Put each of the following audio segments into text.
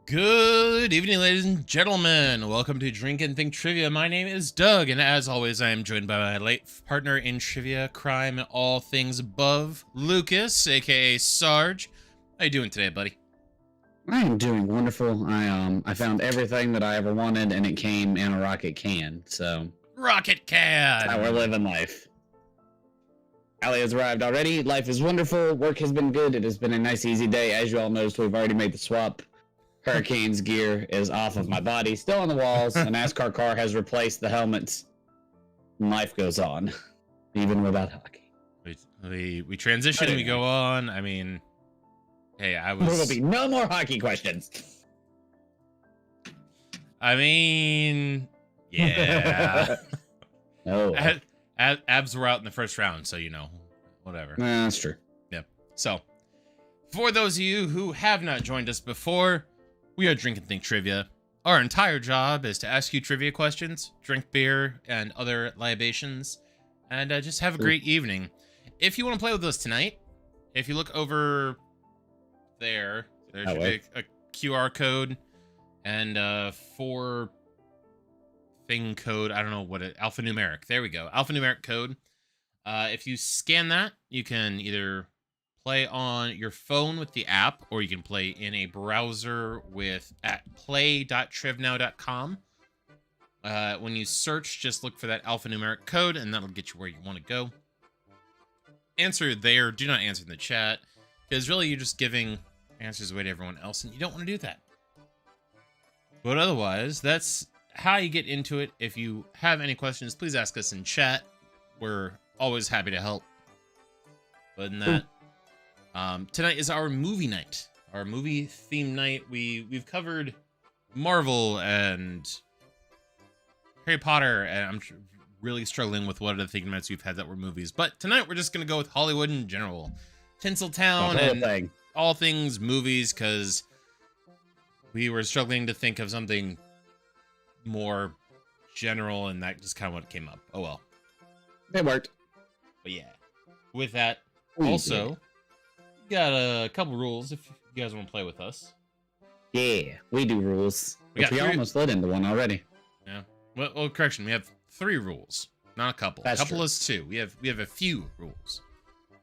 Good evening, ladies and gentlemen. Welcome to Drink and Think Trivia. My name is Doug, and as always, I am joined by my late partner in trivia, crime, and all things above, Lucas, aka Sarge. How you doing today, buddy? I am doing wonderful. I found everything that I ever wanted, and it came in a rocket can. So Rocket Can. how we're living life. Allie has arrived already. Life is wonderful. Work has been good. It has been a nice, easy day. As you all noticed, we've already made the swap. Hurricane's gear is off of my body, still on the walls. A NASCAR car has replaced the helmets. And life goes on, even without hockey. We transition. We go on. I mean, hey, There will be no more hockey questions. I mean, yeah. No. Abs were out in the first round, so you know, whatever. That's true. So, for those of you who have not joined us before, we are Drink and Think Trivia. Our entire job is to ask you trivia questions, drink beer, and other libations, and just have a great evening. If you want to play with us tonight, if you look over there should be a QR code and 4 thing code. I don't know what it, alphanumeric. There we go. Alphanumeric code. If you scan that, you can either play on your phone with the app, or you can play in a browser with at play.trivnow.com. When you search, just look for that alphanumeric code, and that'll get you where you want to go. Answer there. Do not answer in the chat, because really you're just giving answers away to everyone else, and you don't want to do that. But otherwise, that's how you get into it. If you have any questions, please ask us in chat. We're always happy to help. Other than that, tonight is our movie night, our movie theme night. We've covered Marvel and Harry Potter, and I'm really struggling with what other theme nights we've had that were movies. But tonight we're just gonna go with Hollywood in general, Tinseltown, and all things movies, because we were struggling to think of something more general, and that just kind of what came up. Oh well, It worked. but yeah. With that, also, we got a couple rules if you guys want to play with us. Yeah, we do rules. We Almost led into one already. Yeah. Well, correction. We have 3 rules, not a couple. That's a couple true. is 2. We have a few rules.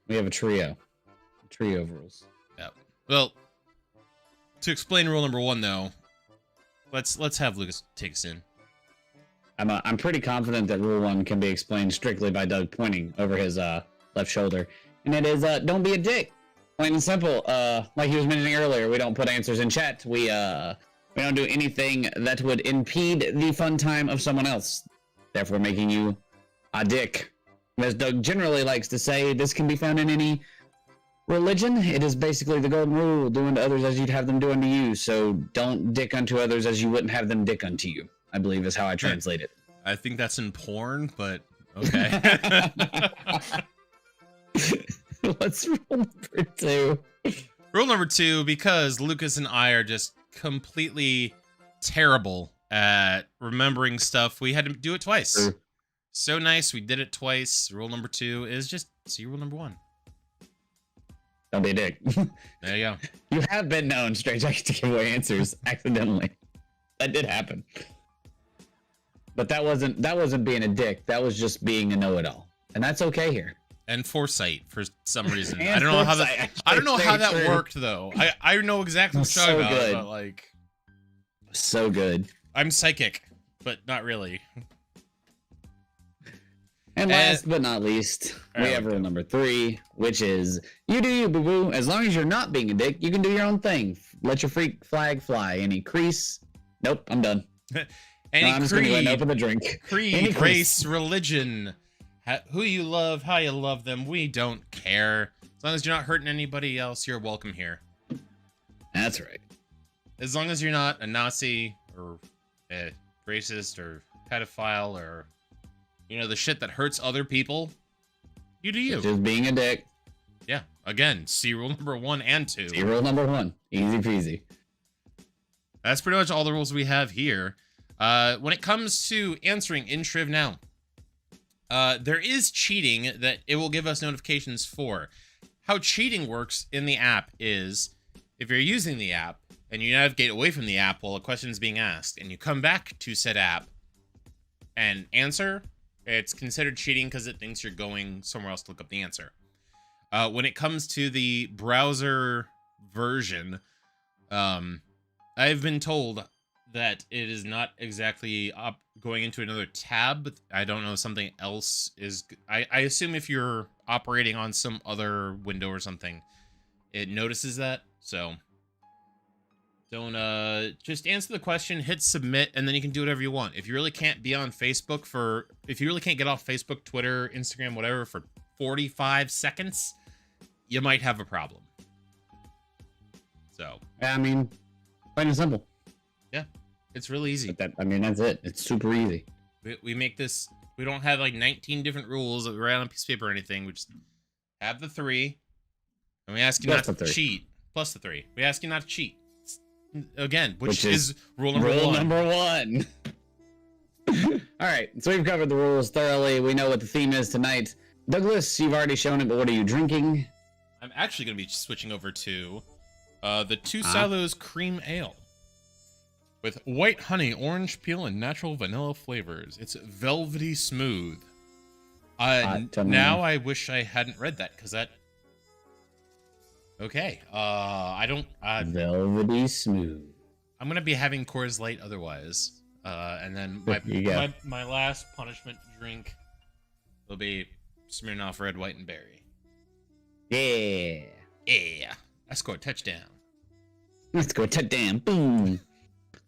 We have a trio of rules. Yeah. Well, to explain rule number 1, though, let's have Lucas take us in. I'm pretty confident that rule 1 can be explained strictly by Doug pointing over his left shoulder, and it is don't be a dick. Plain and simple. Like he was mentioning earlier, we don't put answers in chat. We don't do anything that would impede the fun time of someone else, therefore making you a dick. As Doug generally likes to say, this can be found in any religion. It is basically the golden rule: do unto others as you'd have them do unto you. So don't dick unto others as you wouldn't have them dick unto you, I believe is how I translate it. I think that's in porn, but okay. What's rule number 2? Rule number 2, because Lucas and I are just completely terrible at remembering stuff, we had to do it twice. True. So nice, we did it twice. Rule number 2 is just see rule number 1. Don't be a dick. There you go. You have been known, Strange X, to give away answers accidentally. That did happen. But that wasn't being a dick. That was just being a know-it-all, and that's okay here. And foresight for some reason. And I don't know how that. foresight, I don't know how that true. worked though. I know exactly what you're So talking about, good. but like So good. I'm psychic, but not really. And last but not least, we have rule number 3, which is you do you, boo-boo. As long as you're not being a dick, you can do your own thing. Let your freak flag fly. Any crease? Nope, I'm done. Any I'm just gonna go ahead and creed, open the drink. Any creed, crease. race, religion, who you love, how you love them, we don't care. As long as you're not hurting anybody else, you're welcome here. That's right. As long as you're not a Nazi or a racist or pedophile or, you know, the shit that hurts other people, you do you. Just being a dick. Yeah. Again, see rule number 1 and 2. See rule number 1. Easy peasy. That's pretty much all the rules we have here. When it comes to answering in Triv Now, there is cheating that it will give us notifications for. How cheating works in the app is, if you're using the app and you navigate away from the app while a question is being asked, and you come back to said app and answer, it's considered cheating because it thinks you're going somewhere else to look up the answer. When it comes to the browser version, I've been told that it is not exactly going into another tab. I don't know, something else is... I assume if you're operating on some other window or something, it notices that. So don't just answer the question, hit submit, and then you can do whatever you want. If you really can't be on Facebook if you really can't get off Facebook, Twitter, Instagram, whatever for 45 seconds, you might have a problem. So I mean, plain and simple. Yeah, it's really easy. But that's it. It's super easy. We make this, we don't have like 19 different rules that we write on a piece of paper or anything. We just have the 3, and we ask you Plus not the to 3. cheat. Plus the 3. We ask you not to cheat. Again, which is rule number Rule 1. number 1. All right, so we've covered the rules thoroughly. We know what the theme is tonight. Douglas, you've already shown it, but what are you drinking? I'm actually going to be switching over to the Two Silos Cream Ale with white honey, orange peel, and natural vanilla flavors. It's velvety smooth. Now I wish I hadn't read that, because that... Okay, I don't... velvety smooth. I'm going to be having Coors Light otherwise. And then my last punishment drink will be Smirnoff Red, White, and Berry. Yeah. Yeah. I scored a touchdown. Let's go touchdown. Boom.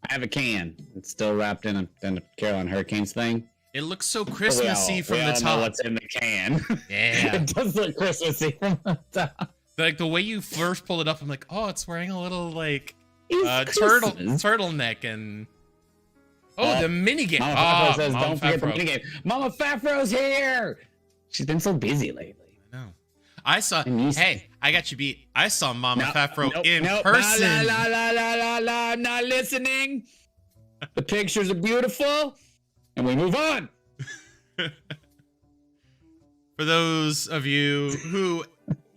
I have a can. It's still wrapped in a Carolina Hurricanes thing. It looks so Christmassy from the Know top. what's in the can. Yeah. It does look Christmassy from the top. Like the way you first pulled it up, I'm like, oh, it's wearing a little like It's turtleneck and the minigame. Mama Fafro says, Mama don't forget the Fafro. minigame. Mama Fafro's here. She's been so busy lately. I know. I saw. Hey, I got you beat. I saw Mama Fafro Nope, in nope. person. La, I'm not listening. The pictures are beautiful, and we move on. For those of you who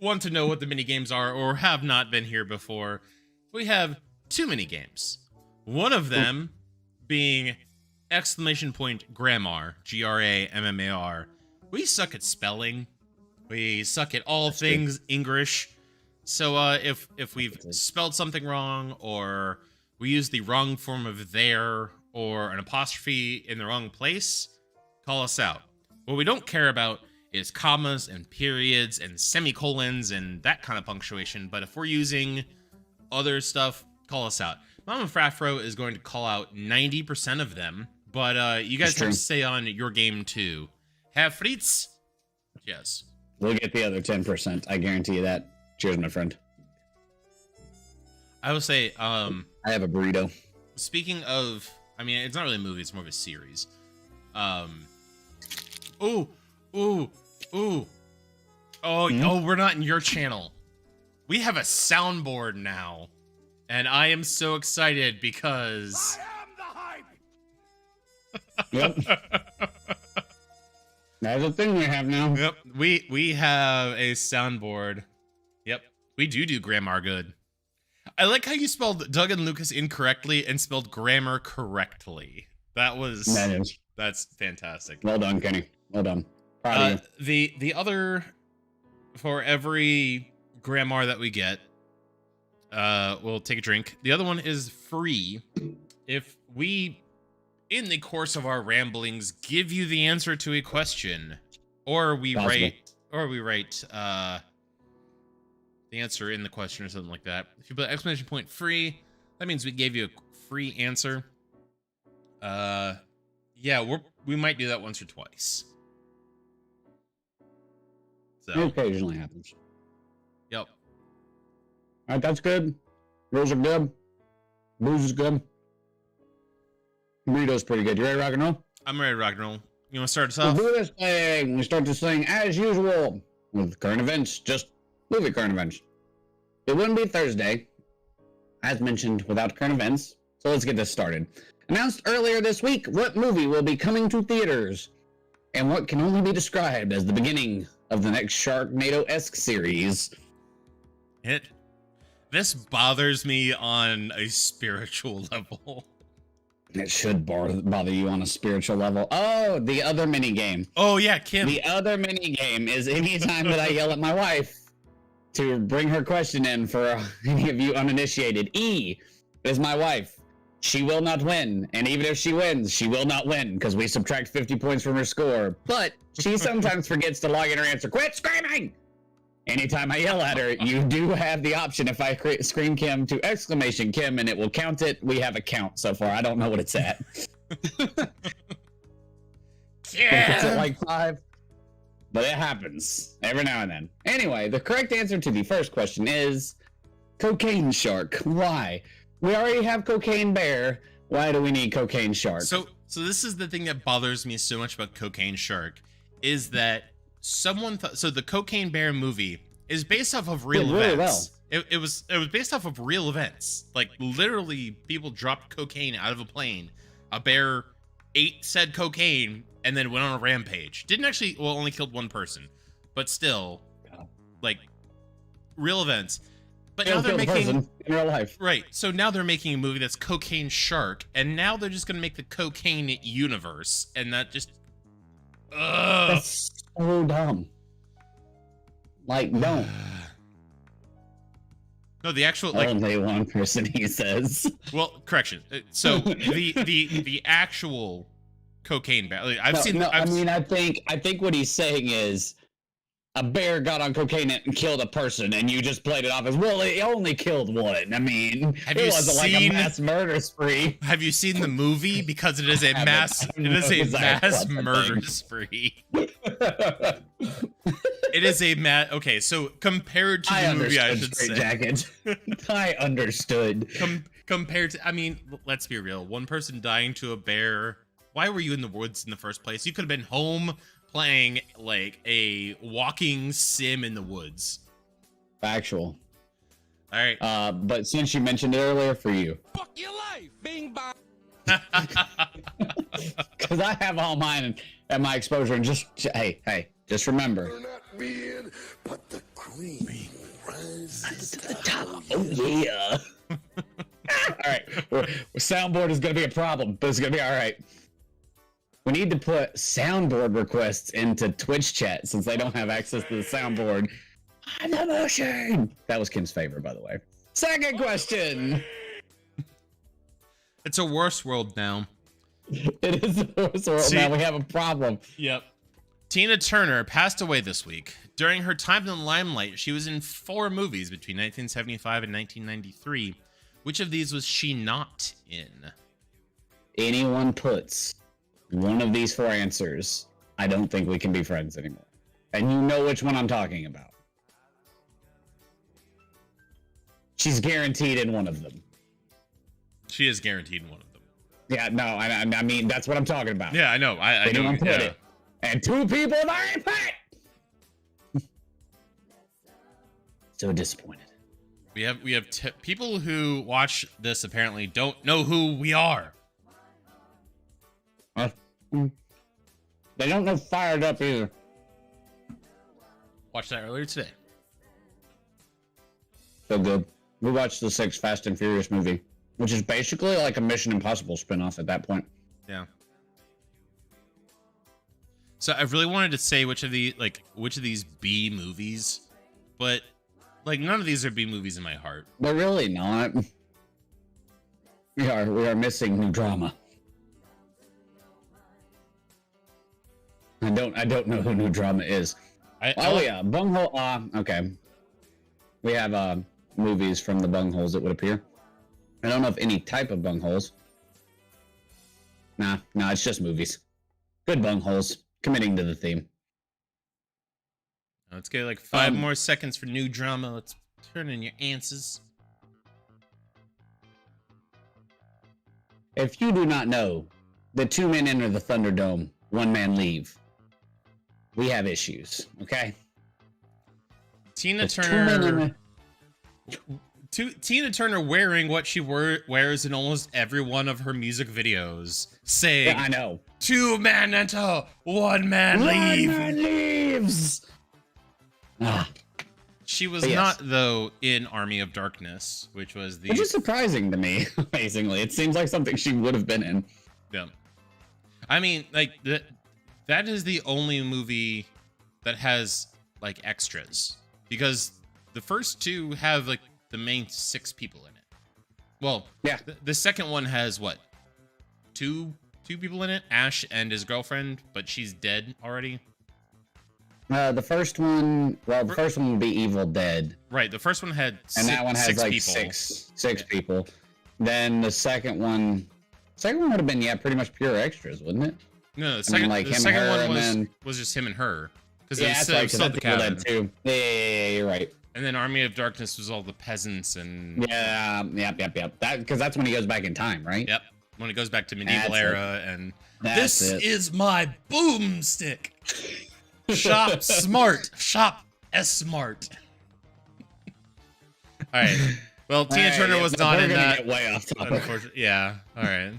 want to know what the minigames are or have not been here before, we have 2 minigames. One of them being exclamation point grammar, Grammar. We suck at spelling. We suck at all things English. So if we've spelled something wrong, or we use the wrong form of there, or an apostrophe in the wrong place, call us out. What we don't care about is commas and periods and semicolons and that kind of punctuation, but if we're using other stuff, call us out. Mama Fafro is going to call out 90% of them, but you guys have to stay on your game too. Have Fritz? Yes. We'll get the other 10%. I guarantee you that. Cheers, my friend. I will say, I have a burrito. speaking of, I mean, it's not really a movie, it's more of a series. Oh, we're not in your channel. We have a soundboard now. And I am so excited because... I am the hype! Yep. That's a thing we have now. Yep, we have a soundboard. Yep, we do grammar good. I like how you spelled Doug and Lucas incorrectly and spelled grammar correctly. That's fantastic. Well done, Kenny. Well done. Proud of you. The other, for every grammar that we get, we'll take a drink. The other one is free. If we, in the course of our ramblings, give you the answer to a question, or we write the answer in the question or something like that. If you put exclamation point free, that means we gave you a free answer. Yeah, we might do that once or twice. So, It occasionally happens. yep. All right, that's good. Rules are good. Booze is good. Burrito's pretty good. You ready to rock and roll? I'm ready to rock and roll. You want to start us We'll off? do this thing. We start this thing as usual with current events, just movie current events. It wouldn't be Thursday, as mentioned, without current events. So let's get this started. Announced earlier this week what movie will be coming to theaters and what can only be described as the beginning of the next Sharknado-esque series. Hit. This bothers me on a spiritual level. It should bother you on a spiritual level. Oh, the other mini game. Oh yeah, Kim. The other mini game is anytime that I yell at my wife to bring her question in for any of you uninitiated. E is my wife. She will not win. And even if she wins, she will not win because we subtract 50 points from her score. But she sometimes forgets to log in her answer. Quit screaming! Anytime I yell at her, you do have the option if I scream Kim to exclamation Kim and it will count it. We have a count so far. I don't know what it's at. It's at like 5. But it happens every now and then. Anyway, the correct answer to the first question is cocaine shark. Why? We already have cocaine bear. Why do we need cocaine shark? So this is the thing that bothers me so much about Cocaine Shark is that someone so the Cocaine Bear movie is based off of real events. It was based off of real events. Like literally people dropped cocaine out of a plane. A bear ate said cocaine and then went on a rampage. Didn't actually, well, only killed one person, but still, like, real events. But now they're making in real life. Right. So now they're making a movie that's Cocaine Shark, and now they're just gonna make the cocaine universe, and that just, That's so dumb. Like, don't. No, the actual like only one person, he says. Well, correction. So the actual cocaine bear. Like, I think what he's saying is a bear got on cocaine and killed a person, and you just played it off as well. It only killed one. I mean, it wasn't like a mass murder spree. Have you seen the movie? Because it is a mass murder spree. It is a okay, so compared to the movie, I should say. Jacket. I understood. Compared to, I mean, let's be real. One person dying to a bear. Why were you in the woods in the first place? You could have been home playing like a walking sim in the woods. Factual. All right. But since you mentioned it earlier, for you. Fuck your life, Bing Bong. Because I have all mine and my exposure, and just hey, just remember. You're not being, but the queen rises To the top. Oh yeah. All right. Soundboard is gonna be a problem, but it's gonna be all right. We need to put soundboard requests into Twitch chat since they don't have access to the soundboard. I'm the motion. That was Kim's favorite, by the way. Second question. It's a worse world now. It is the worst world now. We have a problem. Yep. Tina Turner passed away this week. During her time in the limelight, she was in 4 movies between 1975 and 1993. Which of these was she not in? Anyone puts one of these 4 answers, I don't think we can be friends anymore. And you know which one I'm talking about. She's guaranteed in one of them. She is guaranteed in one of them. Yeah, no, I mean, that's what I'm talking about. Yeah, I know. I know. Put it. And 2 people have already put it! So disappointed. We have people who watch this apparently don't know who we are. They don't know Fired Up either. Watched that earlier today. So good. We watched the 6th Fast and Furious movie, which is basically like a Mission Impossible spinoff at that point. Yeah. So I really wanted to say which of these B movies, but like none of these are B movies in my heart. But really not. We are missing new drama. I don't know who new drama is. Yeah, Bunghole. Okay. We have movies from the bungholes, it would appear. I don't know if any type of bungholes. Nah, it's just movies. Good bungholes, committing to the theme. Let's get like 5 more seconds for new drama. Let's turn in your answers. If you do not know that 2 men enter the Thunderdome, 1 man leave, we have issues, okay? Tina Turner wearing what she wears in almost every one of her music videos, saying, Yeah, I know. 2 men enter, 1 man leave. 1 man leaves. She was But yes. not, though, in Army of Darkness, which was the. Which is surprising to me, amazingly. It seems like something she would have been in. Yeah. I mean, like that is the only movie that has like extras, because the first two have like the main 6 people in it. Well, Yeah. The second one has what? Two people in it, Ash and his girlfriend, but she's dead already. The first one would be Evil Dead. Right. The first one had And that one has 6 like people. six people. Then the second one would have been, pretty much pure extras, wouldn't it? No, the I mean, second, like the him and second her, one and was then- was just him and her. Because Yeah, it was that's right, still, 'cause still that's the Evil cabin. Dead too. Yeah, you're right. And then Army of Darkness was all the peasants and Yep. That because that's when he goes back in time, right? yep. When it goes back to medieval That's it. era and That's this it. is my boomstick. Shop smart. Shop smart. All right. Well, Tina All right, Turner yeah, was but not we're in gonna that. get way off topic. Unfortunately, yeah. All right.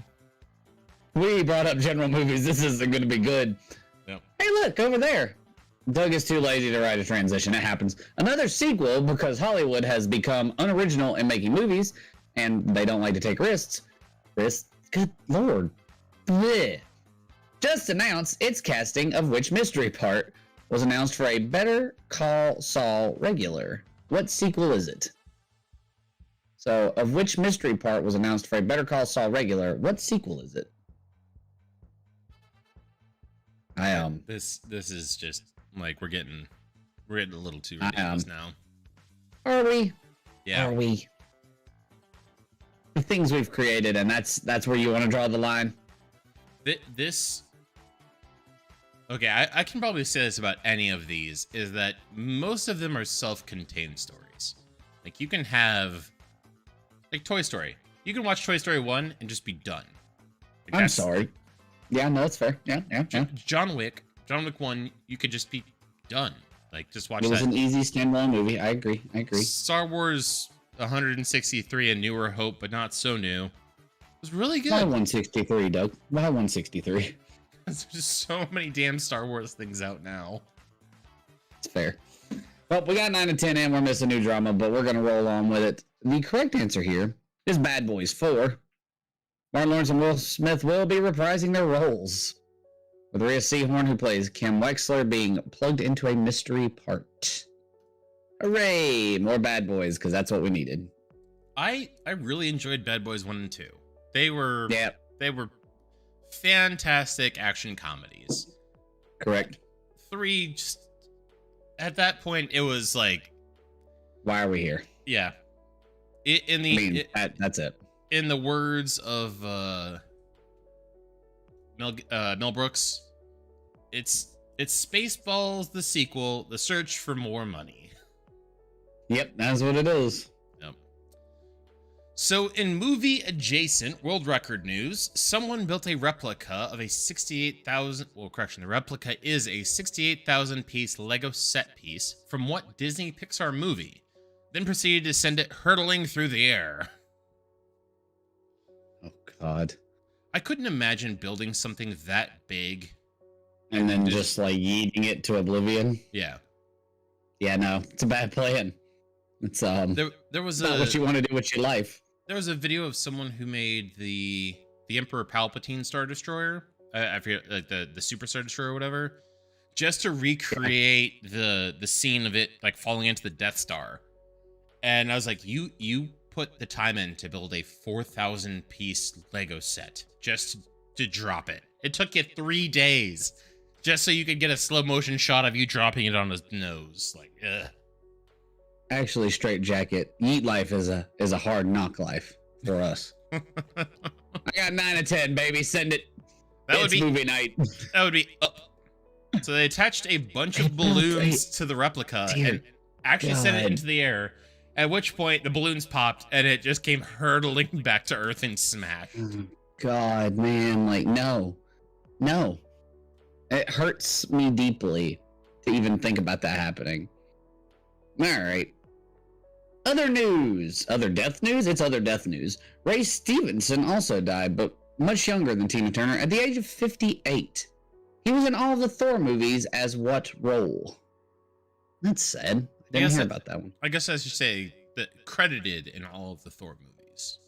We brought up general movies. This isn't going to be good. Yep. Hey, look over there. Doug is too lazy to write a transition. It happens. Another sequel because Hollywood has become unoriginal in making movies, and they don't like to take risks. Good lord. Blech. Just announced its casting of which mystery part was announced for a Better Call Saul regular. What sequel is it? So, of which mystery part was announced for a Better Call Saul regular? What sequel is it? This is just like we're getting a little too I, ridiculous now. Are we? Yeah. Are we? The things we've created, and that's where you want to draw the line. This. Okay, I can probably say this about any of these, is that most of them are self-contained stories. Like, you can have, like, Toy Story. You can watch Toy Story 1 and just be done. Like, I'm that's- sorry. Yeah, no, it's fair. Yeah. John Wick 1, you could just be done. Like, just watch It was that. an easy standalone movie. I agree. Star Wars 163, A Newer Hope, but not so new. It was really good. Why 163, Doug? Why 163? There's just so many damn Star Wars things out now. It's fair. Well, we got 9 and 10 in. We're missing new drama, but we're going to roll on with it. The correct answer here is Bad Boys 4. Martin Lawrence and Will Smith will be reprising their roles, with Rhea Seehorn, who plays Kim Wexler, being plugged into a mystery part. Hooray! More Bad Boys, because that's what we needed. I really enjoyed Bad Boys 1 and 2. They were Yeah, fantastic action comedies. correct. 3, just at that point, it was like, Why are we here? yeah. That's it. In the words of Mel Brooks, it's Spaceballs the sequel, the search for more money. Yep, that's what it is. Yep. So in movie adjacent world record news, someone built a replica of a 68,000, well, correction, the replica is a 68,000 piece Lego set piece from what Disney Pixar movie, then proceeded to send it hurtling through the air. Oh, God. I couldn't imagine building something that big. And then just like yeeting it to oblivion. Yeah. Yeah, no, it's a bad plan. It's There was not what you want to do with your life. There was a video of someone who made the Emperor Palpatine Star Destroyer. I forget, like the Super Star Destroyer or whatever, just to recreate the scene of it like falling into the Death Star. And I was like, you put the time in to build a 4,000 piece Lego set just to drop it. It took you 3 days just so you could get a slow motion shot of you dropping it on his nose. Like, ugh. Actually, Straight Jacket, Yeet life is a hard knock life for us. I got 9 and 10, baby. Send it. It's movie night. That would be up. So they attached a bunch of balloons to the replica and actually sent it into the air. At which point the balloons popped and it just came hurtling back to Earth and smashed. God, man, like no. It hurts me deeply to even think about that happening. All right. Other news. Other death news? It's other death news. Ray Stevenson also died, but much younger than Tina Turner, at the age of 58. He was in all of the Thor movies as what role? That's sad. I Didn't guess hear that- about that one. I guess I should say that credited in all of the Thor movies.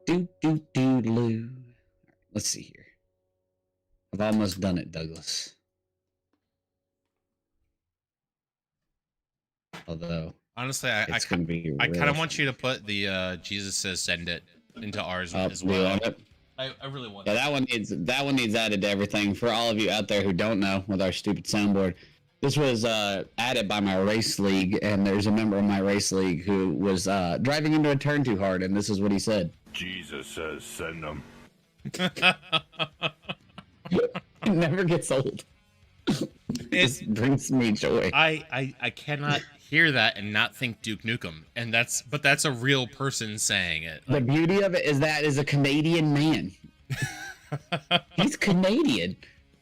Do. Let's see here. I've almost done it, Douglas. Although Honestly, I it's gonna be. kind of want you to put the Jesus Says Send It into ours as We well. want it. I really want Yeah, it. that one needs added to everything. For all of you out there who don't know, with our stupid soundboard, this was added by my race league, and there's a member of my race league who was driving into a turn too hard, and this is what he said. Jesus says send them. It never gets old. It brings me joy. I cannot hear that and not think Duke Nukem, and that's a real person saying it. The beauty of it is that is a Canadian man. He's Canadian,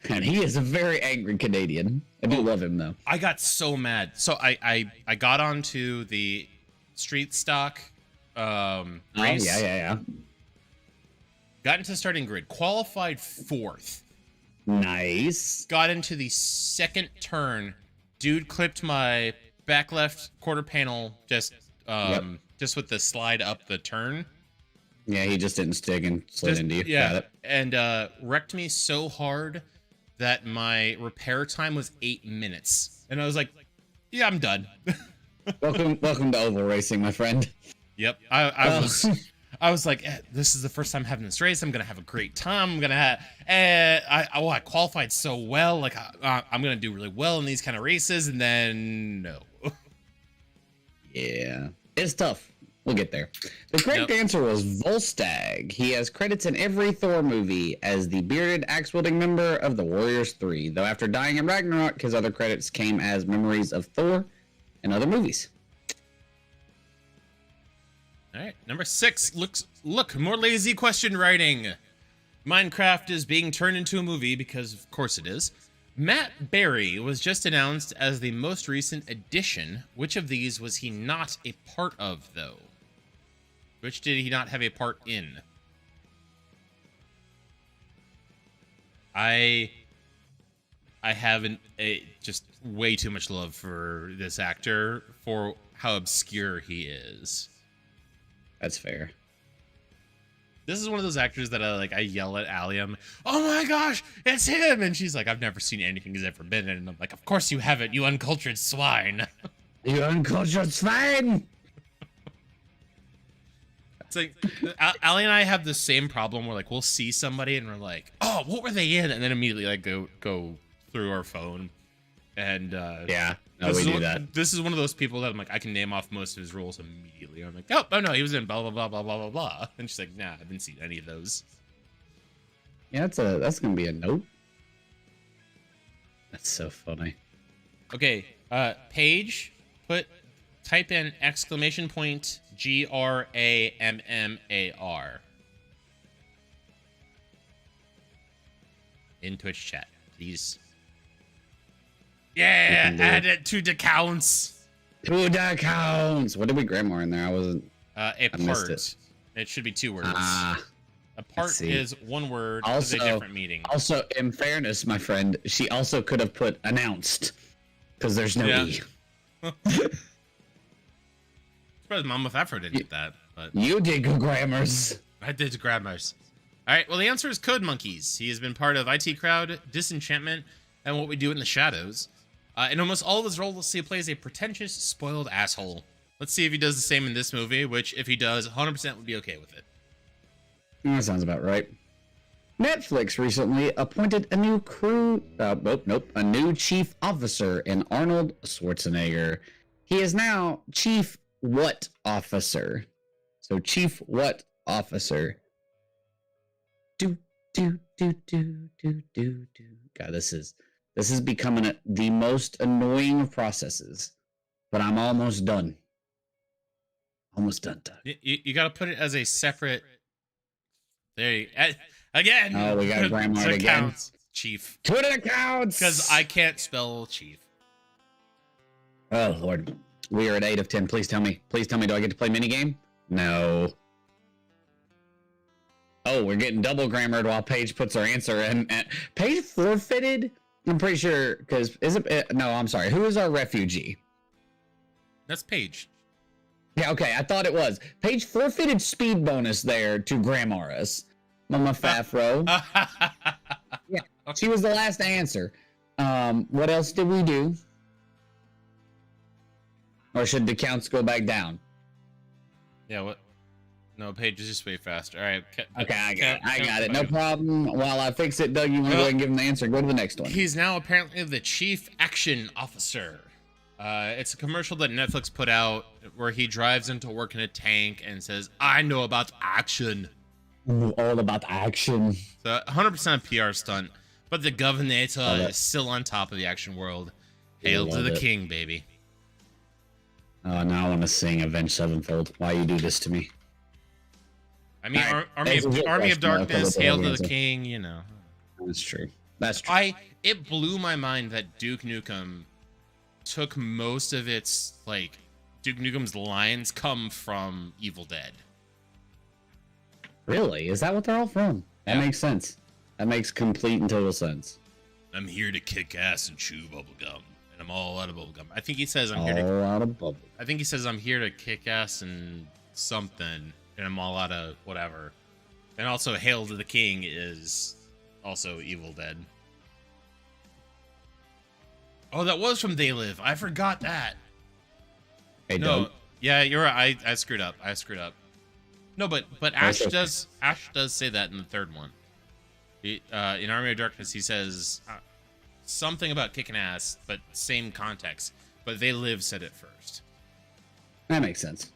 and he is a very angry Canadian. I do love him though. I got so mad. So I got onto the street stock race. Yeah. Got into starting grid, qualified 4th. Nice. Got into the second turn. Dude clipped my back left quarter panel just with the slide up the turn. Yeah, he just didn't stick and slid Just- into you. yeah, Got it. and wrecked me so hard that my repair time was 8 minutes. And I was like, yeah, I'm done. Welcome to oval racing, my friend. Yep. I was like, this is the first time having this race. I'm gonna have a great time. I'm gonna have, I qualified so well. Like, I'm gonna do really well in these kind of races, and then no. Yeah, it's tough. We'll get there. The correct answer was Volstagg. He has credits in every Thor movie as the bearded, axe-wielding member of the Warriors 3. Though after dying in Ragnarok, his other credits came as memories of Thor and other movies. All right, number 6. Look, more lazy question writing. Minecraft is being turned into a movie because, of course, it is. Matt Berry was just announced as the most recent addition. Which of these was he not a part of, though? Which did he not have a part in? I have just way too much love for this actor for how obscure he is. That's fair. This is one of those actors that I yell at Allie. I'm, oh my gosh, it's him! And she's like, I've never seen anything he's ever been in. And I'm like, of course you haven't, you uncultured swine. You uncultured swine! It's like, Allie and I have the same problem where we'll see somebody and we're like, oh, what were they in? And then immediately go through our phone. And Yeah, no, this we is do one- that. This is one of those people that I'm like, I can name off most of his roles immediately. I'm like, oh no, he was in blah blah blah blah blah blah blah. And she's like, nah, I haven't seen any of those. Yeah, that's gonna be a note. That's so funny. Okay, Paige, type in ! GRAMMAR in Twitch chat, please. Yeah, You can do add it to the counts. Two accounts. What did we grammar in there? I wasn't. A missed part. it. It should be 2 words. Ah. A part see. is 1 word with a Also- different meaning. Also, in fairness, my friend, she also could have put announced because there's no Yeah. E. Surprised Mama Fafro didn't get that, but You did good grammars. I did grab mouse. All right, well, the answer is Code Monkeys. He has been part of IT Crowd, Disenchantment, and What We Do in the Shadows. In almost all of his roles, he plays a pretentious, spoiled asshole. Let's see if he does the same in this movie, which, if he does, 100% would be okay with it. That sounds about right. Netflix recently appointed a new a new chief officer in Arnold Schwarzenegger. He is now Chief What Officer. So Chief What Officer. Do. God, this is becoming the most annoying of processes. But I'm almost done. Almost done. You got to put it as a separate. There you again. Oh, we got grammar it again. counts, Chief. Twitter accounts. Because I can't spell Chief. Oh Lord, we are at 8 of 10. Please tell me. Please tell me. Do I get to play minigame? No. Oh, we're getting double grammared while Paige puts her answer in. And Paige forfeited I'm pretty sure because is it? No, I'm sorry. Who is our refugee? That's Paige. Yeah, okay. I thought it was. Paige forfeited speed bonus there to Grandmaris. Mama Fafro. Yeah, she was the last answer. What else did we do? Or should the counts go back down? Yeah, what? No, Paige is just way faster. All right. Okay, I got it. No problem. While I fix it, Doug, you want to go ahead and give him the answer? Go to the next one. He's now apparently the chief action officer. It's a commercial that Netflix put out where he drives into work in a tank and says, "I know about action." Ooh, all about action. So 100% PR stunt, but the governor is still on top of the action world. Hail to the king, baby. Oh, now I want to sing Avenged Sevenfold. Why you do this to me? I mean, All right. Army of Darkness, I'll Hail cover to the the king, you know. That's true. That's true. It blew my mind that Duke Nukem took most of its, like, Duke Nukem's lines come from Evil Dead. Really? Is that what they're all from? That Yeah. makes sense. That makes complete and total sense. I'm here to kick ass and chew bubblegum, and I'm all out of bubblegum. I think he says I'm All here to out of bubble. I think he says I'm here to kick ass and something, and I'm all out of whatever. And also, Hail to the King is also Evil Dead. Oh, that was from They Live. I forgot that. Hey, No, Doug. yeah, you're right. I screwed up. No, but Ash okay. does say that in the third one. In Army of Darkness, he says something about kicking ass, but same context. But They Live said it first. That makes sense.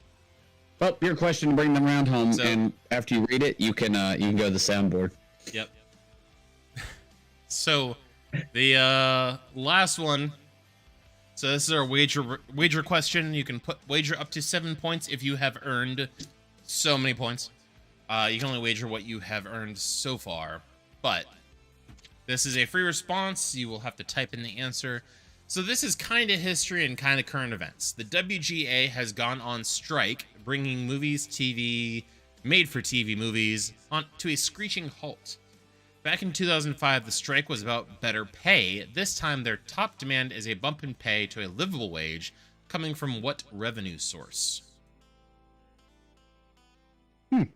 Well, your question to bring them around home, So- and after you read it, you can go to the soundboard. Yep. So, the last one. So this is our wager question. You can wager up to 7 points if you have earned so many points. You can only wager what you have earned so far, but this is a free response. You will have to type in the answer. So this is kind of history and kind of current events. The WGA has gone on strike, bringing made-for-TV movies to a screeching halt. Back in 2005, the strike was about better pay. This time, their top demand is a bump in pay to a livable wage, coming from what revenue source? Are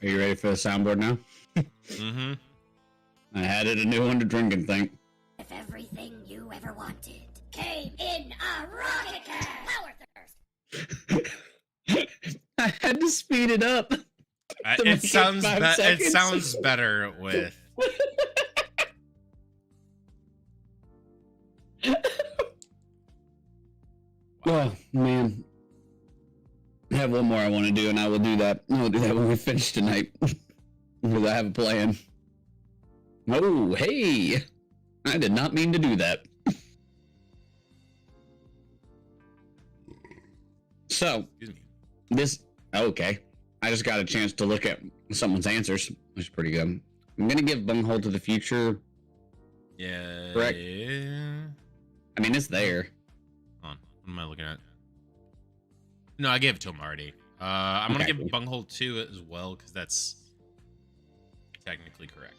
you ready for the soundboard now? Mm-hmm. I added a new one to drink and think. If everything you ever wanted came in a rocket power thirst. I had to speed it up. To It make it sounds 5 it seconds. sounds better with. Oh man, I have one more I want to do, and I will do that. I will do that when we finish tonight, because I have a plan. Oh, hey! I did not mean to do that. So, Excuse me. this... Okay. I just got a chance to look at someone's answers, which is pretty good. I'm going to give Bunghole to the Future. Yeah. Correct. Yeah. I mean, it's there. Hold on. What am I looking at? No, I gave it to him already. I'm gonna Okay. give Bunghole 2 as well because that's technically correct.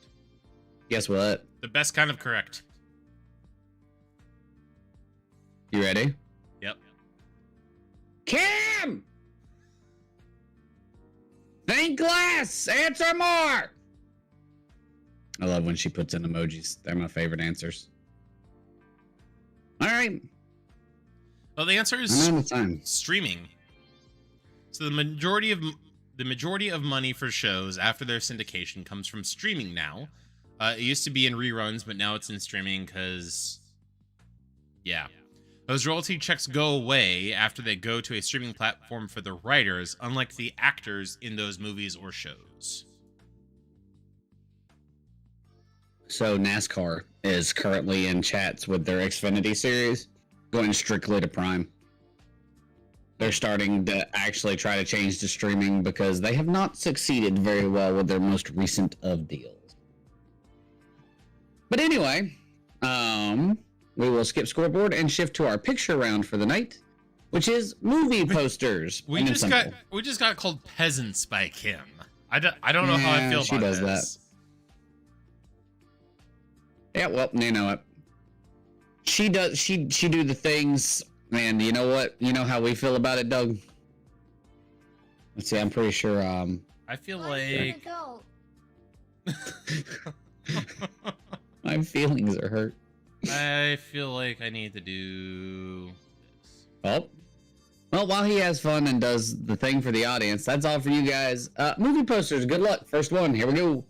Guess what? The best kind of correct. You ready? Yep. Kim! Think less! Answer more! I love when she puts in emojis. They're my favorite answers. Alright. Well, the answer I'm is out of time. streaming. So the majority of money for shows after their syndication comes from streaming now. It used to be in reruns, but now it's in streaming because, yeah. Those royalty checks go away after they go to a streaming platform for the writers, unlike the actors in those movies or shows. So NASCAR is currently in chats with their Xfinity series, going strictly to Prime. They're starting to actually try to change to streaming because they have not succeeded very well with their most recent of deals. But anyway, we will skip scoreboard and shift to our picture round for the night, which is movie posters. We Plain and just simple. got called peasants by Kim. I don't know how I Yeah, feel she about does this. Yeah, well, you know what? She does. She do the things, man. You know what? You know how we feel about it, Doug. Let's see. I'm pretty sure. I feel Why do you like wanna go? My feelings are hurt. I feel like I need to do this. Well, while he has fun and does the thing for the audience, that's all for you guys. Movie posters. Good luck. First one. Here we go.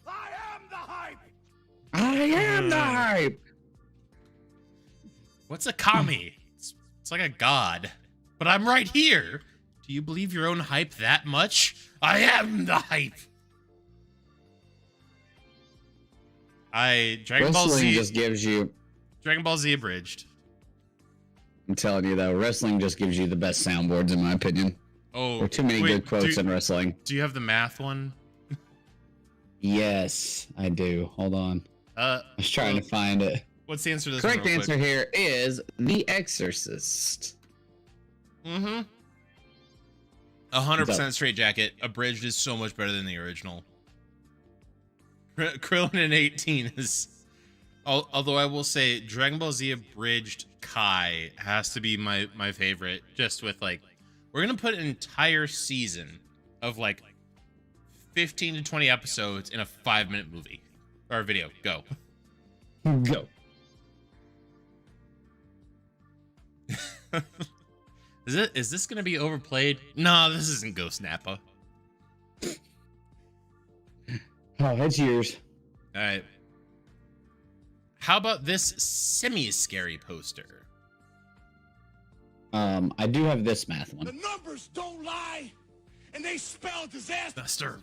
I am the hype. I am the hype. What's a kami? It's like a god. But I'm right here. Do you believe your own hype that much? I am the hype. Dragon Ball Wrestling Z just gives you. Dragon Ball Z abridged. I'm telling you though, wrestling just gives you the best soundboards in my opinion. Oh, There are too many wait, good quotes in wrestling. Do you have the math one? Yes, I do. Hold on. I was trying to find it. What's the answer to this? Correct one real answer here is The Exorcist. quick? Mm-hmm. 100% straight jacket. Abridged is so much better than the original. Krillin in 18 is... Although I will say, Dragon Ball Z abridged Kai has to be my favorite. Just with like, we're gonna put an entire season of like 15 to 20 episodes in a 5-minute movie or video. Go. Go. Is this gonna be overplayed? No, this isn't Ghost Nappa. Oh, it's yours. All right. How about this semi-scary poster? I do have this math The one. numbers don't lie, and they spell disaster. Disaster.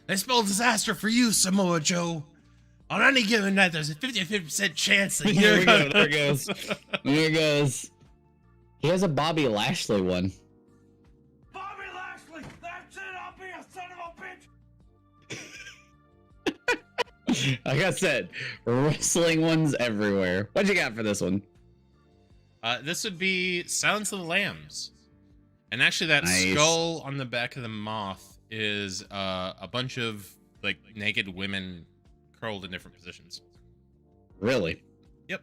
They spell disaster for you, Samoa Joe. On any given night, there's a 50% chance that There you're we go. gonna... There it goes. There it goes. He has a Bobby Lashley one. Bobby Lashley, that's it. I'll be a son of a bitch. Like I said, wrestling ones everywhere. What you got for this one? This would be Silence of the Lambs. And actually that Nice. skull on the back of the moth is a bunch of like naked women curled in different positions. Really? Yep.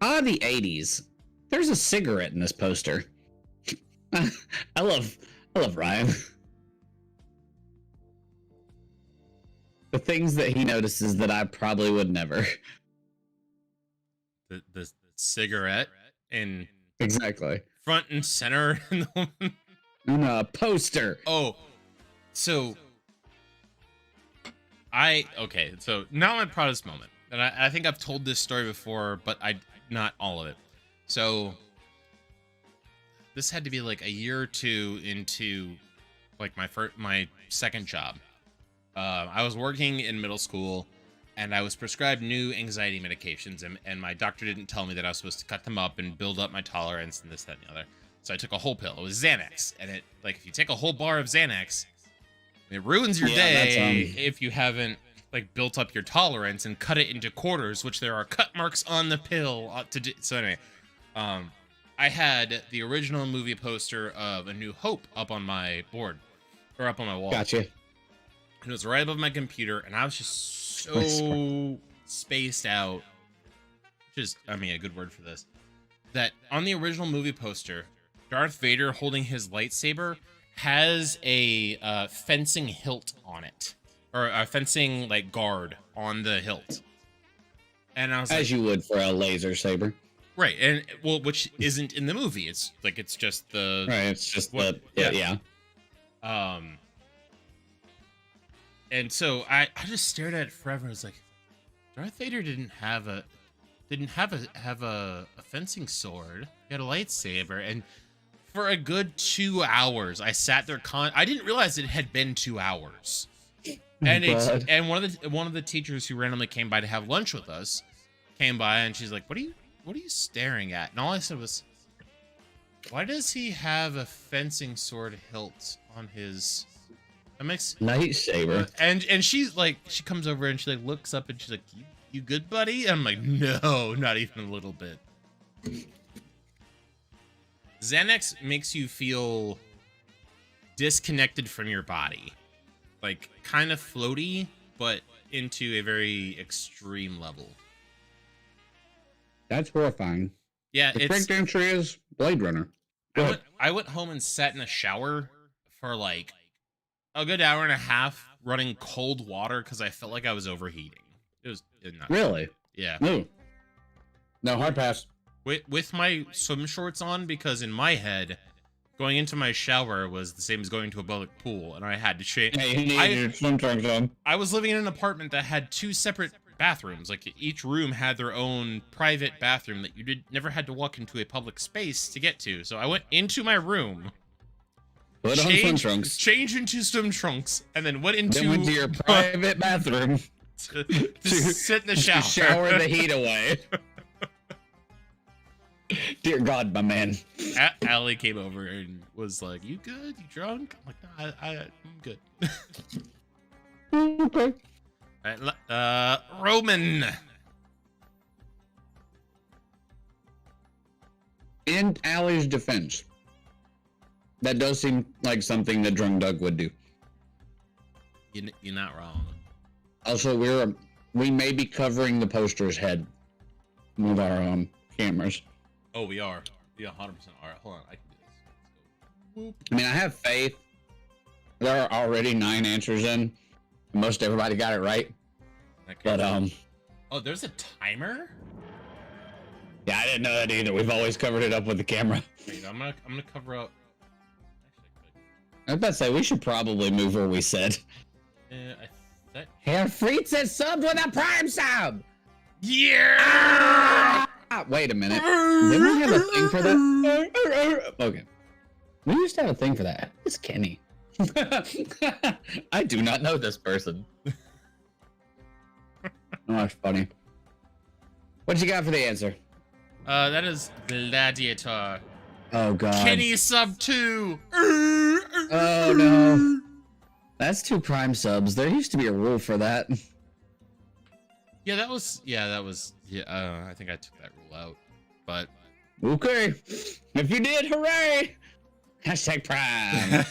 The 80s. There's a cigarette in this poster. I love Ryan. The things that he notices that I probably would never. The cigarette in Exactly. front and center. In a poster. Oh, so so now my proudest moment, and I think I've told this story before, but not all of it. So this had to be like a year or two into like my second job. I was working in middle school, and I was prescribed new anxiety medications, and my doctor didn't tell me that I was supposed to cut them up and build up my tolerance and this, that, and the other. So I took a whole pill. It was Xanax, and it like if you take a whole bar of Xanax, it ruins your Yeah, day that's, if you haven't like built up your tolerance and cut it into quarters, which there are cut marks on the pill to do. So anyway, I had the original movie poster of A New Hope up on my board or up on my wall. Gotcha. And it was right above my computer, and I was just so spaced out. Which is, I mean, a good word for this. That on the original movie poster, Darth Vader holding his lightsaber has a fencing hilt on it, or a fencing like guard on the hilt. And I was As like, you would for a laser saber. right, and well, which isn't in the movie. It's like it's just the Right, it's just What- the yeah. yeah. And so I just stared at it forever. I was like, Darth Vader didn't have a fencing sword. He had a lightsaber, and for a good 2 hours, I sat there. I didn't realize it had been 2 hours. And God. one of the teachers who randomly came by to have lunch with us came by, and she's like, "What are you staring at?" And all I said was, "Why does he have a fencing sword hilt on his?" That makes Lightsaber. and she's like, she comes over and she like looks up and she's like, you good, buddy? And I'm like, no, not even a little bit. Xanax makes you feel disconnected from your body, like kind of floaty, but into a very extreme level. That's horrifying. Yeah, The it's. correct answer is Blade Runner. Go ahead. I went home and sat in a shower for like a good hour and a half, running cold water because I felt like I was overheating. It was not. Really? Yeah. No. No, hard pass. With my swim shorts on, because in my head, going into my shower was the same as going to a public pool, and I had to change. Yeah, you need your swim trunks on. I was living in an apartment that had 2 separate bathrooms. Like each room had their own private bathroom that you never had to walk into a public space to get to. So I went into my room, Put on swim trunks. changed into swim trunks, and then went Then went to your private bathroom to sit in the shower. to shower the heat away. Dear God, my man. Allie came over and was like, "You good? You drunk?" I'm like, "No, I'm good." Okay. Roman. In Allie's defense, that does seem like something that Drunk Doug would do. You're not wrong. Also, we may be covering the poster's head with our cameras. Oh, we are. Yeah, 100%. All right, hold on. I can do this. Let's go. I mean, I have faith. There are already 9 answers in. Most everybody got it right. But Oh, there's a timer? yeah, I didn't know that either. We've always covered it up with the camera. Wait, I'm gonna cover up. I was about to say we should probably move where we said. That. Herr Fried says sub with a prime sub. Yeah. Wait a minute. Didn't we have a thing for that? Okay. We used to have a thing for that. It's Kenny. I do not know this person. Oh, that's funny. What you got for the answer? That is Gladiator. Oh God. Kenny sub 2. Oh no. That's 2 prime subs. There used to be a rule for that. Yeah, that was. Yeah, I think I took that rule out. But Okay. If you did, hooray! Hashtag prime.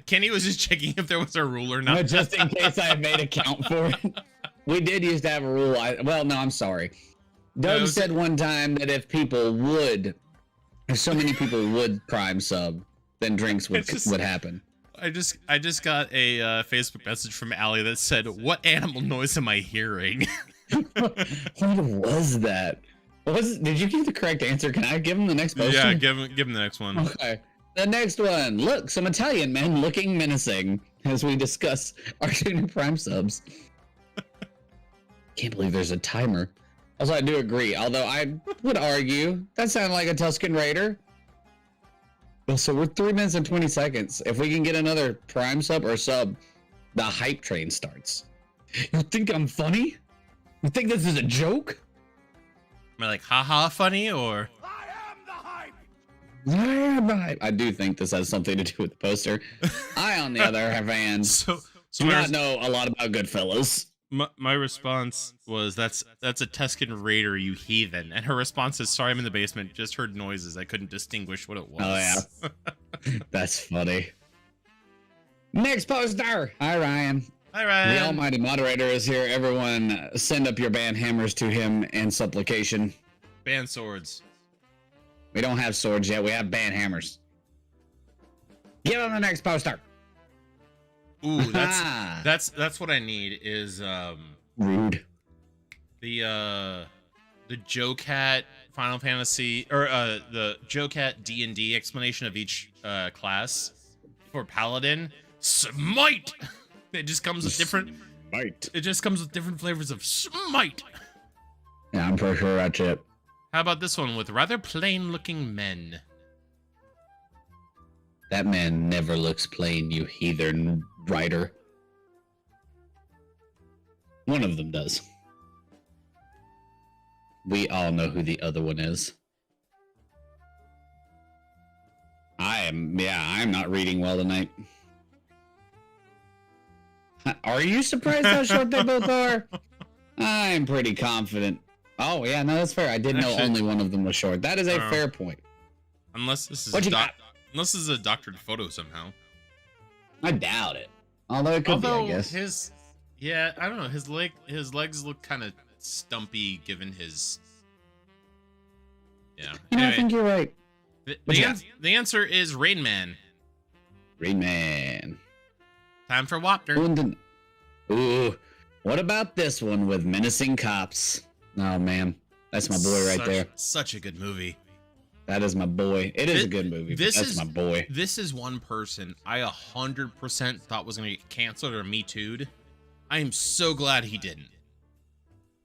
Kenny was just checking if there was a rule or not. Just in case I made a count for it. We did used to have a rule. Well, no, I'm sorry. Doug said one time that if so many people would prime sub, then drinks would happen. I just got a Facebook message from Allie that said, "What animal noise am I hearing?" What was that? Did you give the correct answer? Can I give him the next poster? Yeah, give him the next one. Okay. The next one. Look, some Italian men looking menacing as we discuss our 2 new prime subs. Can't believe there's a timer. Also, I do agree, although I would argue that sounded like a Tuscan Raider. Well, so we're 3 minutes and 20 seconds. If we can get another prime sub or sub, the hype train starts. You think I'm funny? You think this is a joke? Am I like haha funny or? I am the hype! I do think this has something to do with the poster. I, on the other hand, So do not know a lot about Goodfellas. my response was, that's a Tuscan Raider, you heathen. And her response is, sorry, I'm in the basement. Just heard noises. I couldn't distinguish what it was. Oh yeah, that's funny. Next poster. Hi Ryan. Hi, Ryan. The almighty moderator is here. Everyone, send up your band hammers to him in supplication. Band swords. We don't have swords yet. We have band hammers. Give him the next poster. Ooh, that's what I need is Rude. the Joe-Cat Final Fantasy, or the Joe-Cat D&D explanation of each class for Paladin. Smite. It just comes with different. Smite. It just comes with different flavors of smite. Yeah, I'm pretty sure that's it. How about this one with rather plain-looking men? That man never looks plain, you heathen writer. One of them does. We all know who the other one is. I'm not reading well tonight. Are you surprised how short they both are? I'm pretty confident. Oh, yeah, no, that's fair. I did know only one of them was short. That is a fair point. Unless this is What you got? unless this is a doctored photo somehow. I doubt it. Although it could Although be, I guess. I don't know. His legs look kind of stumpy given his. Yeah. Yeah, I Anyway, think you're right. the answer is Rain Man. Rain Man. Time for Wapner. Ooh, what about this one with menacing cops? Oh man, that's my boy right there. Such a good movie. That is my boy. It is a good movie. But that's my boy. This is one person I 100% thought was gonna get canceled or Me Too'd. I am so glad he didn't.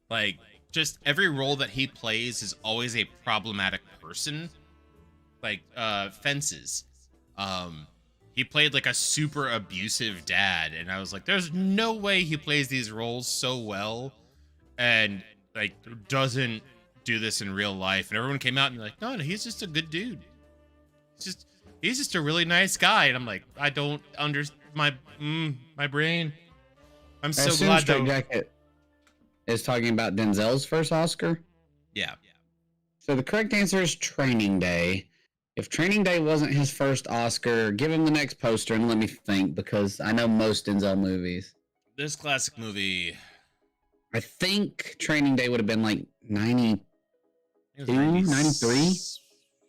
Like, just every role that he plays is always a problematic person. Like, Fences. He played like a super abusive dad, and I was like, there's no way he plays these roles so well and like doesn't do this in real life. And everyone came out and like, no, he's just a good dude. He's just a really nice guy. And I'm like, I don't understand my brain. I'm so glad Straight though. Jacket is talking about Denzel's first Oscar. Yeah. So the correct answer is Training Day. If Training Day wasn't his first Oscar, give him the next poster and let me think, because I know most Denzel movies. This classic movie. I think Training Day would have been like 92, It was 93?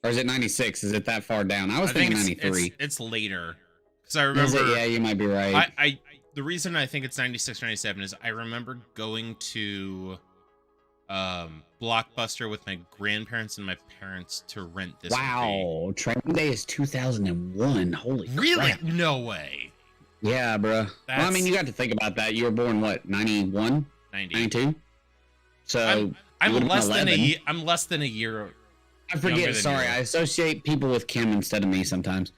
Or is it 96? Is it that far down? I was I think thinking 93. it's later. Because I Is remember. it? Yeah, you might be right. I the reason I think it's 96 or 97 is I remember going to Blockbuster with my grandparents and my parents to rent this movie. Wow, Training Day is 2001. Holy Really? crap. No way. Yeah, bro. Well, I That's- mean, you got to think about that. You were born, what, 91? 90. 92? So, I'm you would've been less than 11. I'm less than a year. I younger forget. than Sorry, you. I associate people with Kim instead of me sometimes.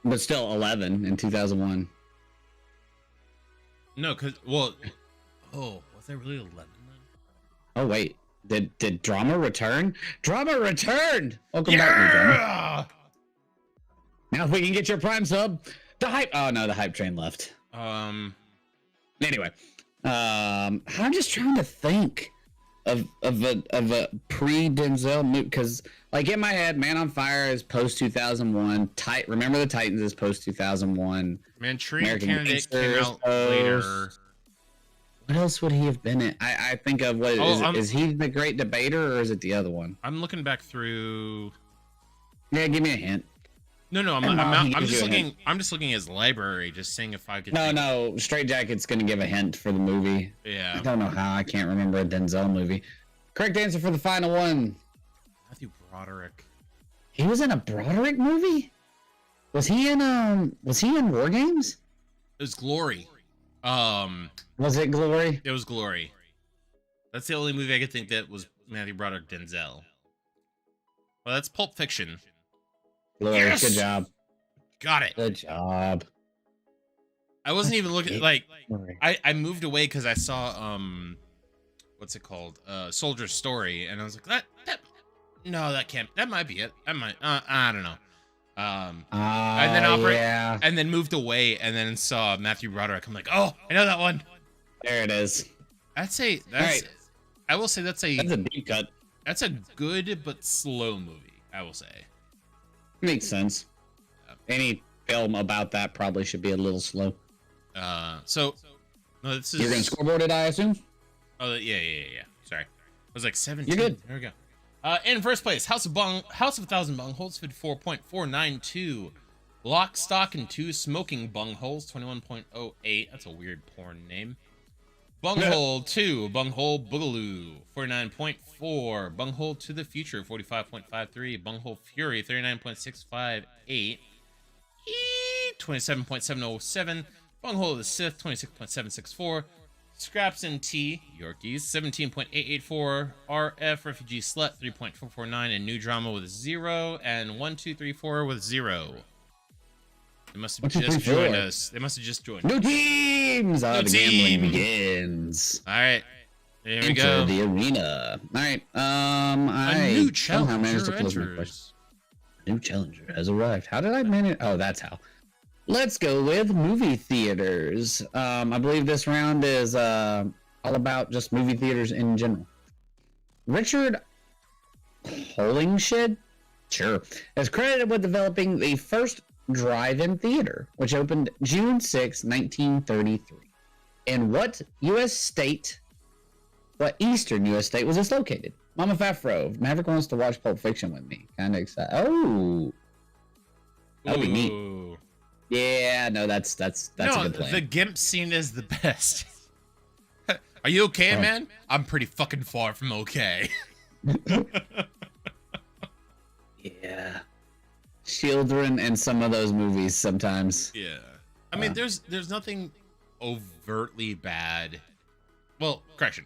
But still 11 in 2001. No, was I really 11 then? Oh wait, did Drama return? Drama returned. Welcome back, new Drama. Yeah! Now if we can get your Prime sub, the hype. Oh no, the hype train left. Anyway, I'm just trying to think of a pre Denzel movie, because like in my head, Man on Fire is post 2001. Remember the Titans is post 2001. Manchurian American Candidate came Gangsters, out later. What else would he have been in? I think of what is he the Great Debater or is it the other one? I'm looking back through. Yeah, give me a hint. No, he I'm gives just you a looking. hint. I'm just looking at his library, just seeing if I could. No, Straight Jacket's gonna give a hint for the movie. I Yeah, don't know how. I can't remember a Denzel movie. Correct answer for the final one. Matthew Broderick. He was in a Broderick movie. Was he in War Games? It was Glory. Was it Glory? It was Glory. That's the only movie I could think that was Matthew Broderick Denzel. Well, that's Pulp Fiction. Glory. Yes! Good job. Got it. Good job. I wasn't even looking like Glory. I moved away because I saw what's it called? Soldier's Story, and I was like, that might be it. I don't know. And then yeah. and then moved away and then saw Matthew Broderick. I'm like, oh, I know that one. There it is. That's right. I will say that's a deep cut. good but slow movie, I will say. Makes sense. Any film about that probably should be a little slow. So no, this is You're gonna scoreboard it, I assume. Oh yeah. Sorry, I was like 17. You're good. There we go. In first place, House of a Thousand Bungholes, 54.492. Lock, Stock, and Two Smoking Bungholes, 21.08. That's a weird porn name. Bunghole 2, Bunghole Boogaloo, 49.4. Bunghole to the Future, 45.53. Bunghole Fury, 39.658. 27.707. Bunghole of the Sith, 26.764. Scraps and T, Yorkies, 17.884. RF Refugee Slut, 3.449. And New Drama with 0. And 1234 with 0. They must have 1, 2, 3, just 4. joined us. They must have just joined us. New teams! New The gambling team. begins. All right. There we Enter go. the arena. All right. A I new somehow managed to challenger close my question. enters. New challenger has arrived. How did I manage? Oh, that's how. Let's go with movie theaters. I believe this round is all about just movie theaters in general. Richard Hollingshed, sure, is credited with developing the first Drive-In Theater, which opened June 6, 1933. And what eastern U.S. state was this located? Mama Fafro, Maverick wants to watch Pulp Fiction with me. Kind of excited. Oh, that'd be neat. Ooh. Yeah, no, that's a good plan. The GIMP scene is the best. Are you okay, man? I'm pretty fucking far from okay. Yeah. Children in some of those movies sometimes. Yeah. I mean, there's nothing overtly bad. Well, correction.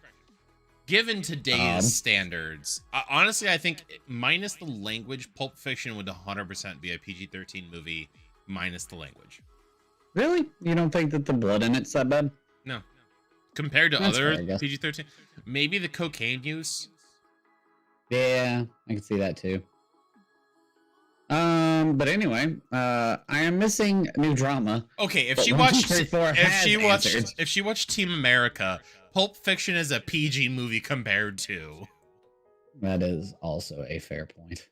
Given today's standards, honestly, I think minus the language, Pulp Fiction would 100% be a PG-13 movie minus the language. Really? You don't think that the blood in it's that bad? No. Compared to That's other fair, I guess. PG-13, maybe the cocaine use. Yeah, I can see that too. But anyway, I am missing new drama. Okay, But 134 has answered. if she watched Team America, Pulp Fiction is a PG movie compared to. That is also a fair point.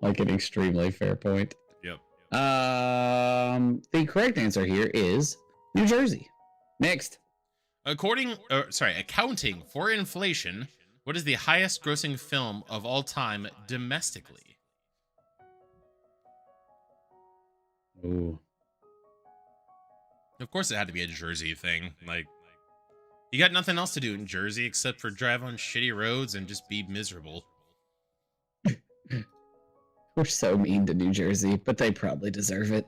Like an extremely fair point. Yep. The correct answer here is New Jersey. Next. Accounting for inflation, what is the highest grossing film of all time domestically? Ooh. Of course it had to be a Jersey thing. Like, you got nothing else to do in Jersey except for drive on shitty roads and just be miserable. We're so mean to New Jersey, but they probably deserve it.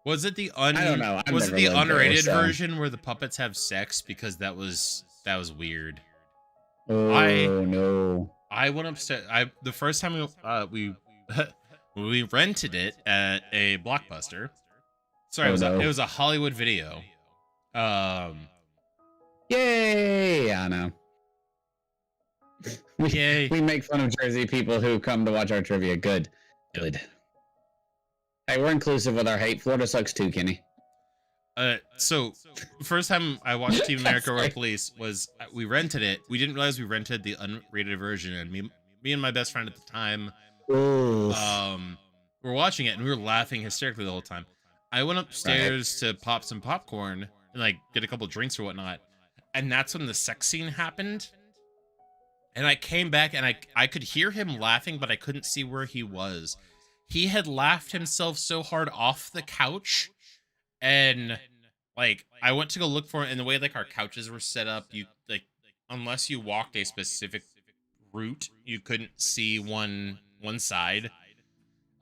Was it the I don't know. I've was it never the lived there, unrated so- version where the puppets have sex? Because that was weird. Oh no. I went upstairs. The first time we we rented it at a Blockbuster. Sorry, Oh, no. it was a Hollywood Video. Yay! I know. Yay. We make fun of Jersey people who come to watch our trivia. Good. Good. Hey, we're inclusive with our hate. Florida sucks too, Kenny. So the first time I watched Team America Road Police was we rented it. We didn't realize we rented the unrated version, and me and my best friend at the time, Ooh. were watching it and we were laughing hysterically the whole time. I went upstairs to pop some popcorn and like get a couple drinks or whatnot, and that's when the sex scene happened. And I came back and I could hear him laughing, but I couldn't see where he was. He had laughed himself so hard off the couch, and like I went to go look for it. And the way like our couches were set up, you like unless you walked a specific route, you couldn't see one side.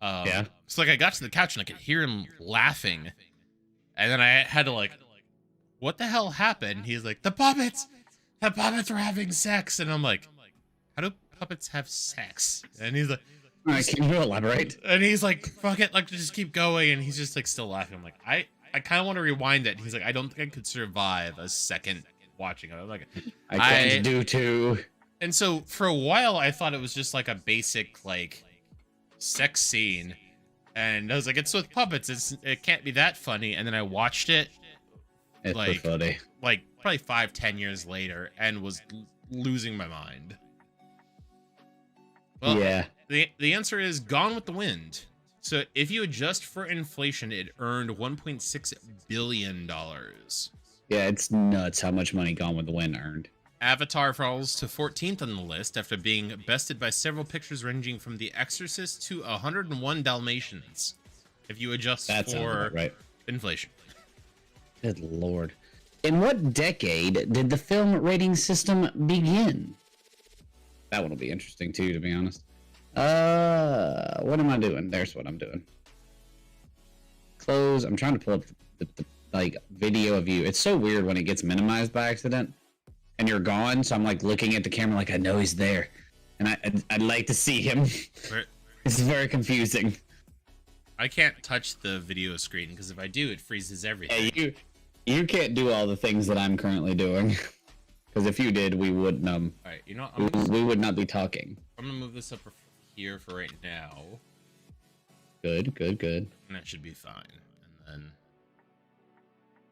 Yeah. So like I got to the couch and I could hear him laughing, and then I had to like, what the hell happened? He's like, the puppets were having sex, and I'm like, how do puppets have sex? And he's like, Can you elaborate? and he's like, fuck it, like just keep going, and he's just like still laughing. I'm like, I kind of want to rewind it. And he's like, I don't think I could survive a second watching it. I'm like, I can't do too. and so for a while I thought it was just like a basic like sex scene, and I was like, it's with puppets, it can't be that funny. And then I watched it It's like- funny. like probably 5-10 years later and was losing my mind. Well, Yeah. the answer is Gone with the Wind. So if you adjust for inflation, it earned $1.6 billion. Yeah, it's nuts how much money Gone with the Wind earned. Avatar falls to 14th on the list after being bested by several pictures ranging from The Exorcist to 101 Dalmatians. If you adjust That sounds for about right. inflation. Good lord. In what decade did the film rating system begin? That one will be interesting too, to be honest. What am I doing? There's what I'm doing. Close. I'm trying to pull up the like video of you. It's so weird when it gets minimized by accident and you're gone. So I'm like looking at the camera like I know he's there, and I'd like to see him. Where- It's very confusing. I can't touch the video screen because if I do, it freezes everything. Hey, you can't do all the things that I'm currently doing. Because if you did, we wouldn't All right, you know what? we would not be talking. I'm gonna move this up here for right now, Good. and that should be fine. And then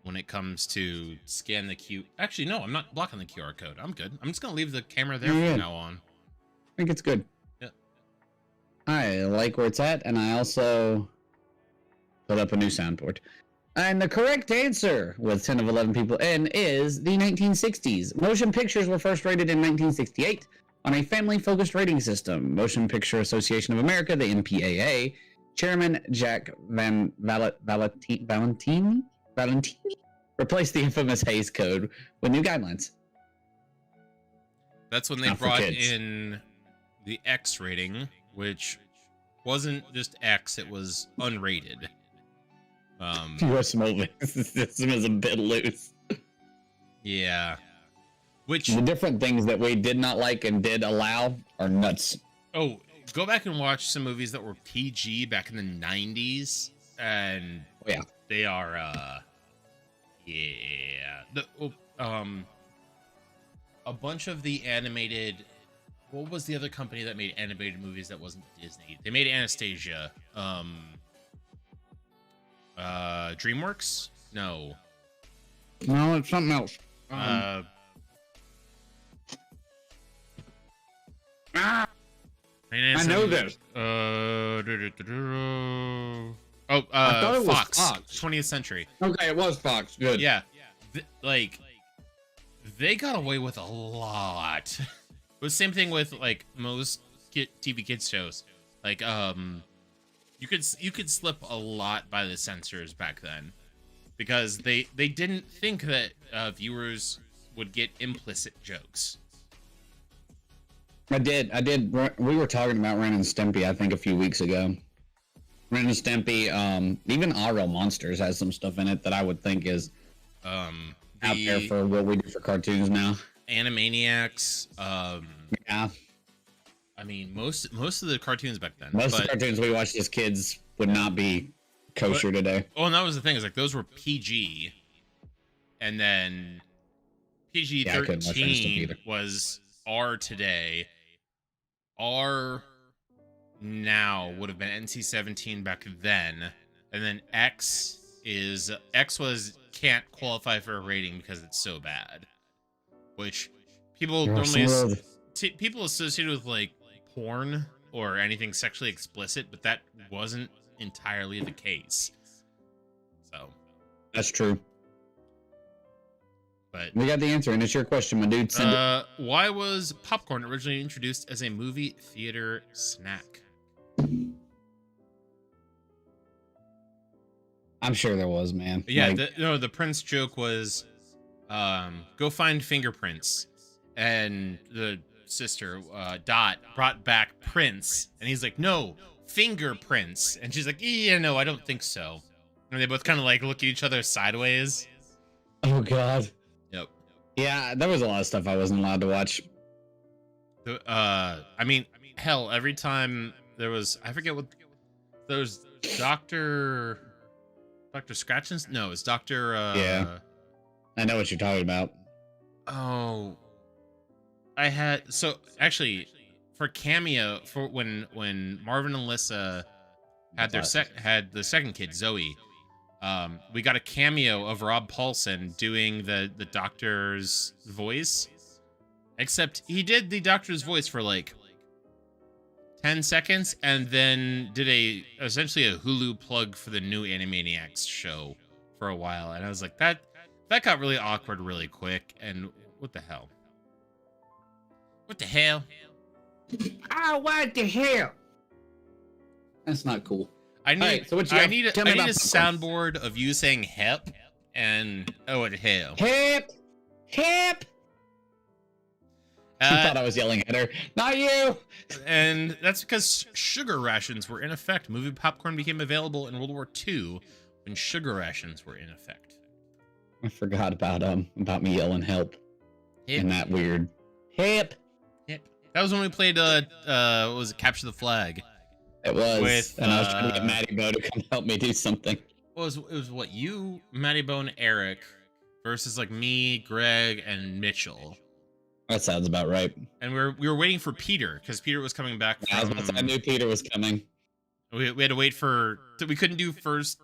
when it comes to scan the Q, actually no, I'm not blocking the QR code. I'm good. I'm just gonna leave the camera there Yeah. from now on. I think it's good. Yep. I like where it's at, and I also put up a new soundboard. And the correct answer, with 10 of 11 people in, is the 1960s. Motion pictures were first rated in 1968 on a family-focused rating system. Motion Picture Association of America, the MPAA, Chairman Jack Valentini replaced the infamous Hays Code with new guidelines. That's when they Not for brought kids. in the X rating, which wasn't just X, it was unrated. Your smoking system is a bit loose. Yeah. Which, The different things that we did not like and did allow are nuts. oh, go back and watch some movies that were PG back in the 90s, and Oh, yeah. they are, yeah. A bunch of the animated, what was the other company that made animated movies that wasn't Disney? They made Anastasia. DreamWorks? No. No, it's something else. I know this. Oh, I thought it was Fox. Fox. 20th Century. Okay, it was Fox. Good. Yeah. Like, they got away with a lot. It was the same thing with, like, most TV kids shows. Like, you could slip a lot by the censors back then. Because they didn't think that viewers would get implicit jokes. I did. We were talking about Ren and Stimpy, I think, a few weeks ago. Ren and Stimpy, even Our Real Monsters has some stuff in it that I would think is out there for what we do for cartoons now. Animaniacs. Yeah. I mean, most of the cartoons back then. Most of the cartoons we watched as kids would not be kosher today. Oh, and that was the thing. Is like those were PG, and then PG Yeah, I couldn't watch Ren and Stimpy 13 either. was R today. R now would have been NC-17 back then, and then X was can't qualify for a rating because it's so bad, which people normally people associated with like porn or anything sexually explicit, but that wasn't entirely the case. So That's true. but We got the answer, and it's your question, my dude. Send it. why was popcorn originally introduced as a movie theater snack? I'm sure there was, man. Yeah, Like, the Prince joke was, go find fingerprints, and the sister Dot brought back Prince, and he's like, no, fingerprints, and she's like, yeah, no, I don't think so, and they both kind of like look at each other sideways. oh god. Yep. Yeah, there was a lot of stuff I wasn't allowed to watch. I mean, hell, every time there was, I forget what, there was Dr. Scratchins? No, it's Dr. Yeah. I know what you're talking about. Oh, I had, so actually for cameo, for when Marvin and Alyssa had their had the second kid, Zoe, we got a cameo of Rob Paulson doing the doctor's voice, except he did the doctor's voice for like 10 seconds and then did essentially a Hulu plug for the new Animaniacs show for a while, and I was like, that got really awkward really quick, and what the hell? What the hell? Oh, what the hell? That's not cool. I need Alright, so what you I have? need Tell me a about popcorn. soundboard of you saying hep and oh, what the hell? Hip! Hip! She thought I was yelling at her. Not you! And that's because sugar rations were in effect. Movie popcorn became available in World War II when sugar rations were in effect. I forgot about me yelling help. Hip. And that weird hip. Hip. That was when we played what was it, Capture the Flag? It was. With, and I was trying to get Maddie Bo to come help me do something. It was what, you, Matty Bone, Eric versus like me, Greg, and Mitchell. That sounds about right. And we were waiting for Peter because Peter was coming back I was about to say, I knew Peter was coming. We had to wait we couldn't do first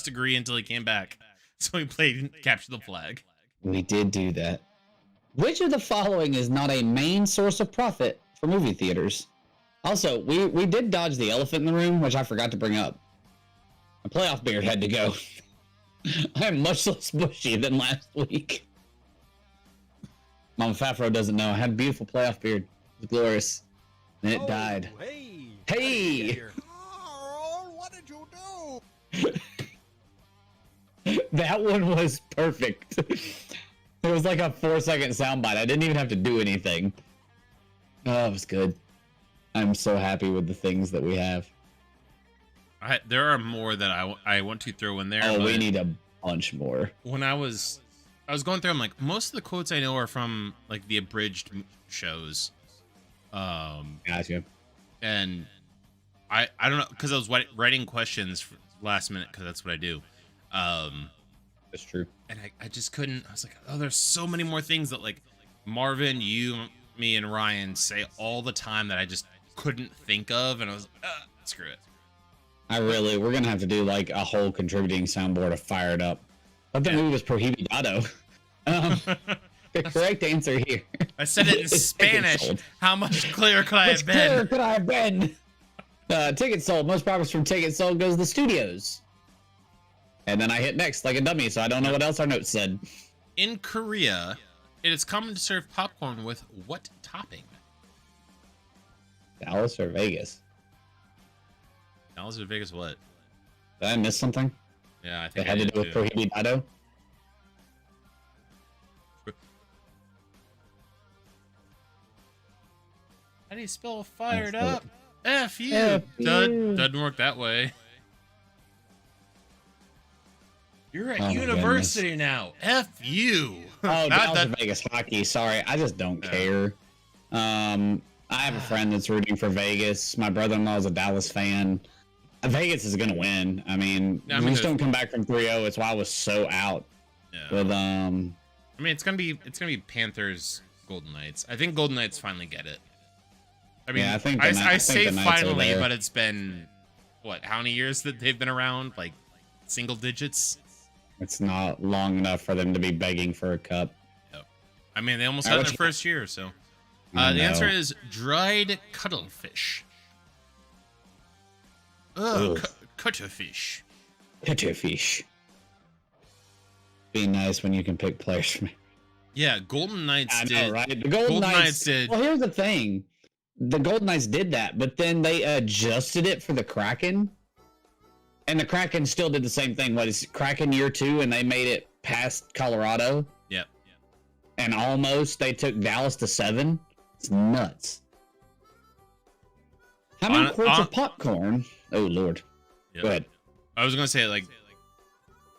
degree until he came back. So we played Capture the Flag. We did do that. Which of the following is not a main source of profit for movie theaters? Also, we did dodge the elephant in the room, which I forgot to bring up. My playoff beard had to go. I am much less bushy than last week. Mama Fafro doesn't know. I had a beautiful playoff beard. It was glorious. And it died. Hey! Hey! Carl, what did you do? That one was perfect. It was like a 4-second soundbite. I didn't even have to do anything. Oh, it was good. I'm so happy with the things that we have. There are more that I want to throw in there. Oh, we but need a bunch more. when I was going through, I'm like, most of the quotes I know are from like the abridged shows. Gotcha. And I don't know, because I was writing questions for last minute, because that's what I do. That's true. And I just couldn't. I was like, oh, there's so many more things that like Marvin, you, me, and Ryan say all the time that I just couldn't think of, and I was screw it. We're gonna have to do like a whole contributing soundboard of Fire It Up. But the movie was Prohibidado. The correct answer here. I said it in It's Spanish. Ticket Sold. How much clearer could I Much have clearer been? could I have been? Ticket Sold. Most profits from Ticket Sold goes to the studios. And then I hit next like a dummy, so I don't know what else our notes said. In Korea, it is common to serve popcorn with what topping? Dallas or Vegas? Dallas or Vegas? What? Did I miss something Yeah, I that think I had to did do with too. Prohibidado? How do you spell fired That's up? F you. F you. Doesn't work that way. You're at Oh my university now. F you. Oh, That- Dallas that- or Vegas hockey. Sorry, I just don't Yeah. care. I have a friend that's rooting for Vegas. My brother-in-law is a Dallas fan. Vegas is gonna win. I mean, I we mean, just don't come back from 3-0. It's why I was so out yeah. with I mean, it's gonna be Panthers, Golden Knights. I think Golden Knights finally get it. I mean, Yeah, I think I the Knights- I say think the Knights are finally, there. but it's been what? How many years that they've been around? Like single digits. It's not long enough for them to be begging for a cup. I mean, they almost I had it in wish- their first year. So I the answer know. is dried cuttlefish. Oh, Ugh. cuttlefish. Cuttlefish. Be nice when you can pick players from. Yeah, Golden Knights I know, did. right? The Golden Knights did. Well, here's the thing: the Golden Knights did that, but then they adjusted it for the Kraken, and the Kraken still did the same thing. What is Kraken year 2, and they made it past Colorado, Yep. and almost they took Dallas to 7. It's nuts. How many quarts of popcorn? Oh Lord. Yep. Go ahead. I was gonna say, like,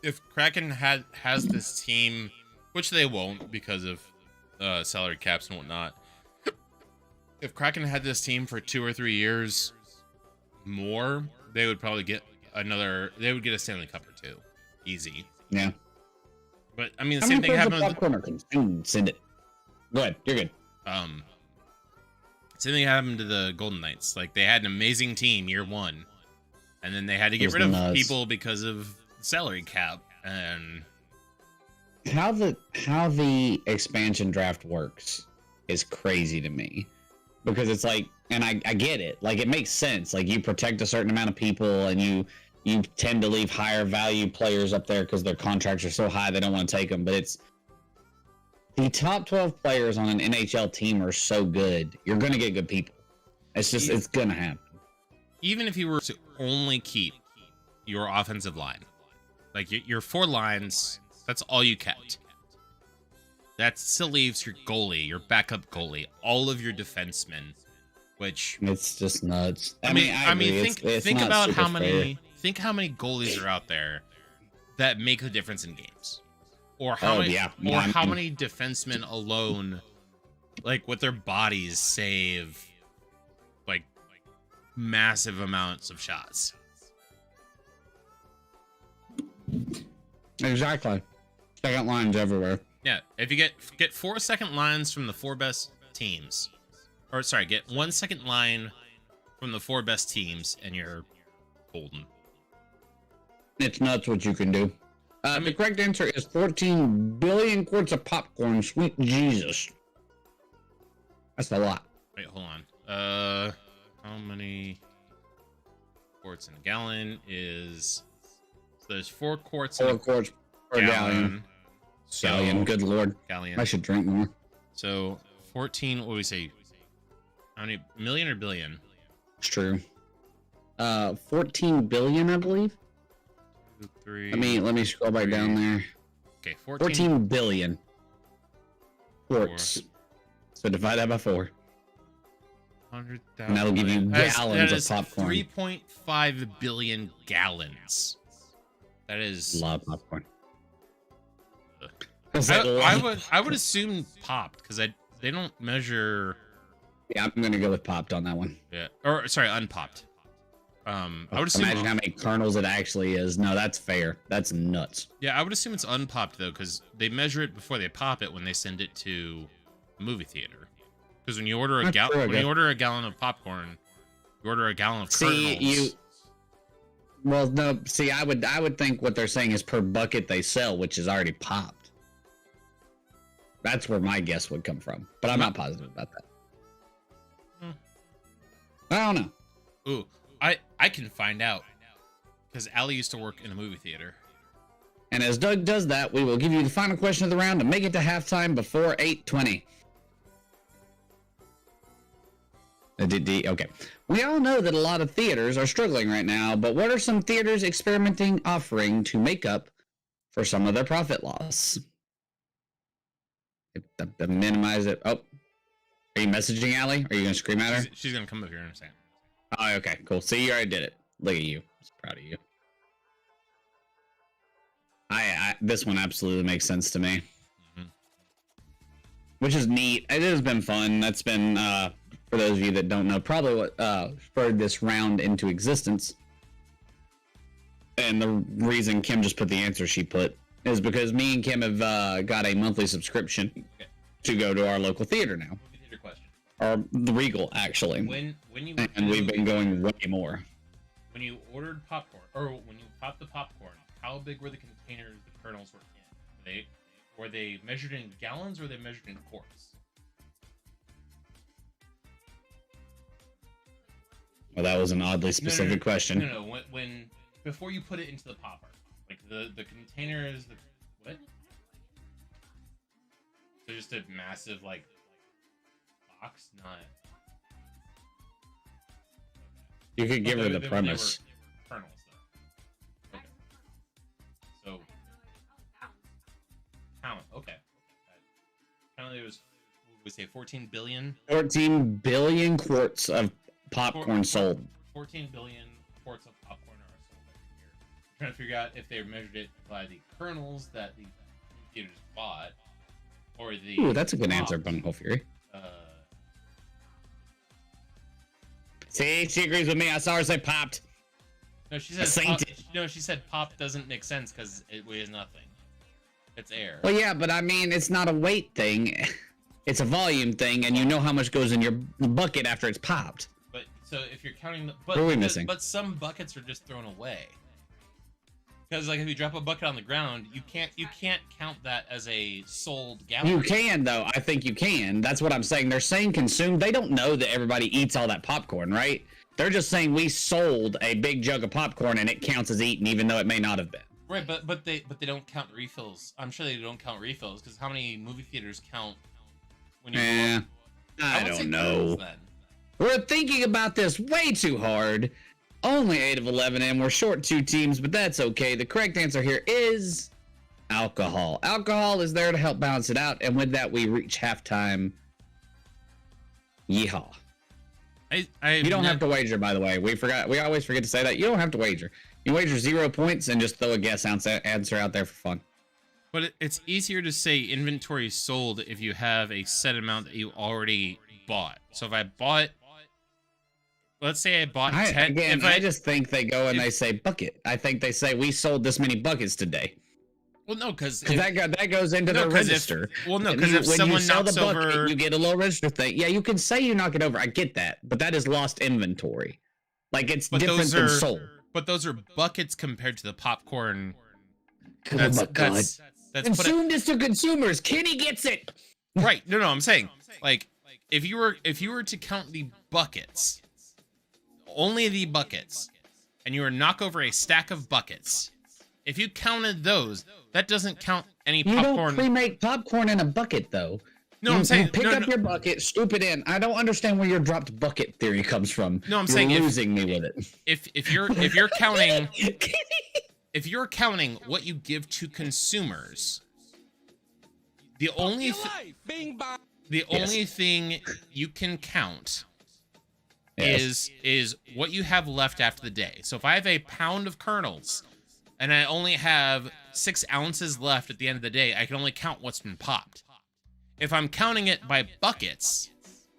if Kraken has this team, which they won't because of salary caps and whatnot. If Kraken had this team for 2 or 3 years more, they would probably get they would get a Stanley Cup or 2, easy. Yeah. But I mean, the How same many thing quarts of happened. popcorn are consumed? Send it. Go ahead. You're good. Same thing happened to the Golden Knights. Like, they had an amazing team year 1, and then they had to get was rid of nuts. people because of salary cap. And How the expansion draft works is crazy to me, because it's like, and I get it, like it makes sense, like you protect a certain amount of people and you tend to leave higher value players up there because their contracts are so high they don't want to take them, but it's the top 12 players on an NHL team are so good, you're gonna get good people. It's gonna happen. even if you were to only keep your offensive line, like your 4 lines, that's all you kept. That still leaves your goalie, your backup goalie, all of your defensemen, which It's just nuts. I mean, agree. think not about super how many fair. goalies are out there that make the difference in games, or how Oh, many, yeah. or I how mean- many defensemen alone, like with their bodies, save like massive amounts of shots. Exactly. Second lines everywhere. Yeah, if you get 4 second lines from the 4 best teams, or sorry, get 1 second line from the 4 best teams, and you're golden. It's nuts what you can do. The correct answer is 14 billion quarts of popcorn. Sweet Jesus. That's a lot. Wait, hold on. How how many quarts in a gallon is? So there's 4 quarts in 4 a quarts per gallon. So, Galleon, good lord. Galleon. I should drink more. So 14. What do we say? How many million or billion? It's true. 14 billion, I believe. 2, 3. Let me scroll back down there. Okay, 14 billion quarts. So divide that by 4. 100,000. And that'll give you gallons of popcorn. 3.5 billion gallons. That A is. lot of popcorn. Ugh. Is that a lot? I would assume popped because they don't measure. Yeah, I'm gonna go with popped on that one. Yeah, or sorry, unpopped. I would assume. Imagine how many kernels it actually is. No, that's fair. That's nuts. Yeah, I would assume it's unpopped though, because they measure it before they pop it when they send it to the movie theater. Because when you order a That's true, I when you guess. order a gallon of popcorn, you order a gallon of kernels. See, well, no. See, I would think what they're saying is per bucket they sell, which is already popped. That's where my guess would come from, but I'm not positive about that. I don't know. Ooh, I can find out because Allie used to work in a movie theater. And as Doug does that, we will give you the final question of the round to make it to halftime before 8:20. Okay. We all know that a lot of theaters are struggling right now, but what are some theaters experimenting offering to make up for some of their profit loss? Minimize it. Oh, are you messaging Allie? Are you gonna scream at her? She's gonna come up here in a second. Oh, okay, cool. See, you already did it. Look at you. I'm so proud of you. This one absolutely makes sense to me. Mhm. Which is neat. It has been fun. That's been, for those of you that don't know, probably what spurred this round into existence. And the reason Kim just put the answer she put is because me and Kim have got a monthly subscription to go to our local theater now. Movie theater question. Or the Regal, actually. When you And we've been going way more. when you ordered popcorn or when you popped the popcorn, how big were the containers the kernels were in? Were they measured in gallons or were they measured in quarts? Well, that was an oddly specific question. No. When before you put it into the popper, like the container is the what? So just a massive like box, not. You could give her the They premise. were kernels though. Okay. So pound. Okay. Apparently it was. What would we say 14 billion? 14 billion quarts of popcorn sold. 14 billion quarts of popcorn are sold every year. I'm trying to figure out if they measured it by the kernels that the theaters bought, or the. Ooh, that's a good popped, answer, Bungle Fury. Uh, See, she agrees with me. I saw her say popped. no, she said. saint Pop, it. no, she said pop doesn't make sense because it weighs nothing. It's air. Well, yeah, but I mean, it's not a weight thing. It's a volume thing, and you know how much goes in your bucket after it's popped. But so if you're counting, What are we missing? But some buckets are just thrown away. Because like if you drop a bucket on the ground, you can't count that as a sold gallon. You can, though. I think you can. That's what I'm saying. They're saying consume. They don't know that everybody eats all that popcorn, right? They're just saying we sold a big jug of popcorn and it counts as eaten, even though it may not have been. Right, but they don't count refills. I'm sure they don't count refills because how many movie theaters count when you? I would say don't know. kernels, then. We're thinking about this way too hard. Only 8 of 11, and we're short 2 teams, but that's okay. The correct answer here is alcohol. Alcohol is there to help balance it out, and with that, we reach halftime. Yeehaw. You don't have to wager, by the way. We always forget to say that. You don't have to wager. You wager 0 points and just throw a guess answer out there for fun. But it's easier to say inventory sold if you have a set amount that you already bought. So if I bought, let's say I bought 10. I just think they go and they say bucket. I think they say we sold this many buckets today. Well, no, because that goes into the register. If when someone you sell knocks the bucket, over, you get a little register thing. Yeah, you can say you knock it over. I get that, but that is lost inventory. Like it's different than sold. But those are buckets compared to the popcorn. Oh my God. That's Consume this to consumers. Kenny gets it. right. No, I'm saying like if you were to count the buckets, only the buckets, and you were to knock over a stack of buckets, if you counted those, that doesn't count any You don't popcorn. pre-make popcorn in a bucket, though. No, you, I'm saying you pick up your bucket, scoop it in. I don't understand where your dropped bucket theory comes from. No, I'm You're saying losing me with it. if you're counting if you're counting what you give to consumers, the only only thing you can count Yes. is what you have left after the day. So if I have a pound of kernels and I only have 6 ounces left at the end of the day, I can only count what's been popped. If I'm counting it by buckets,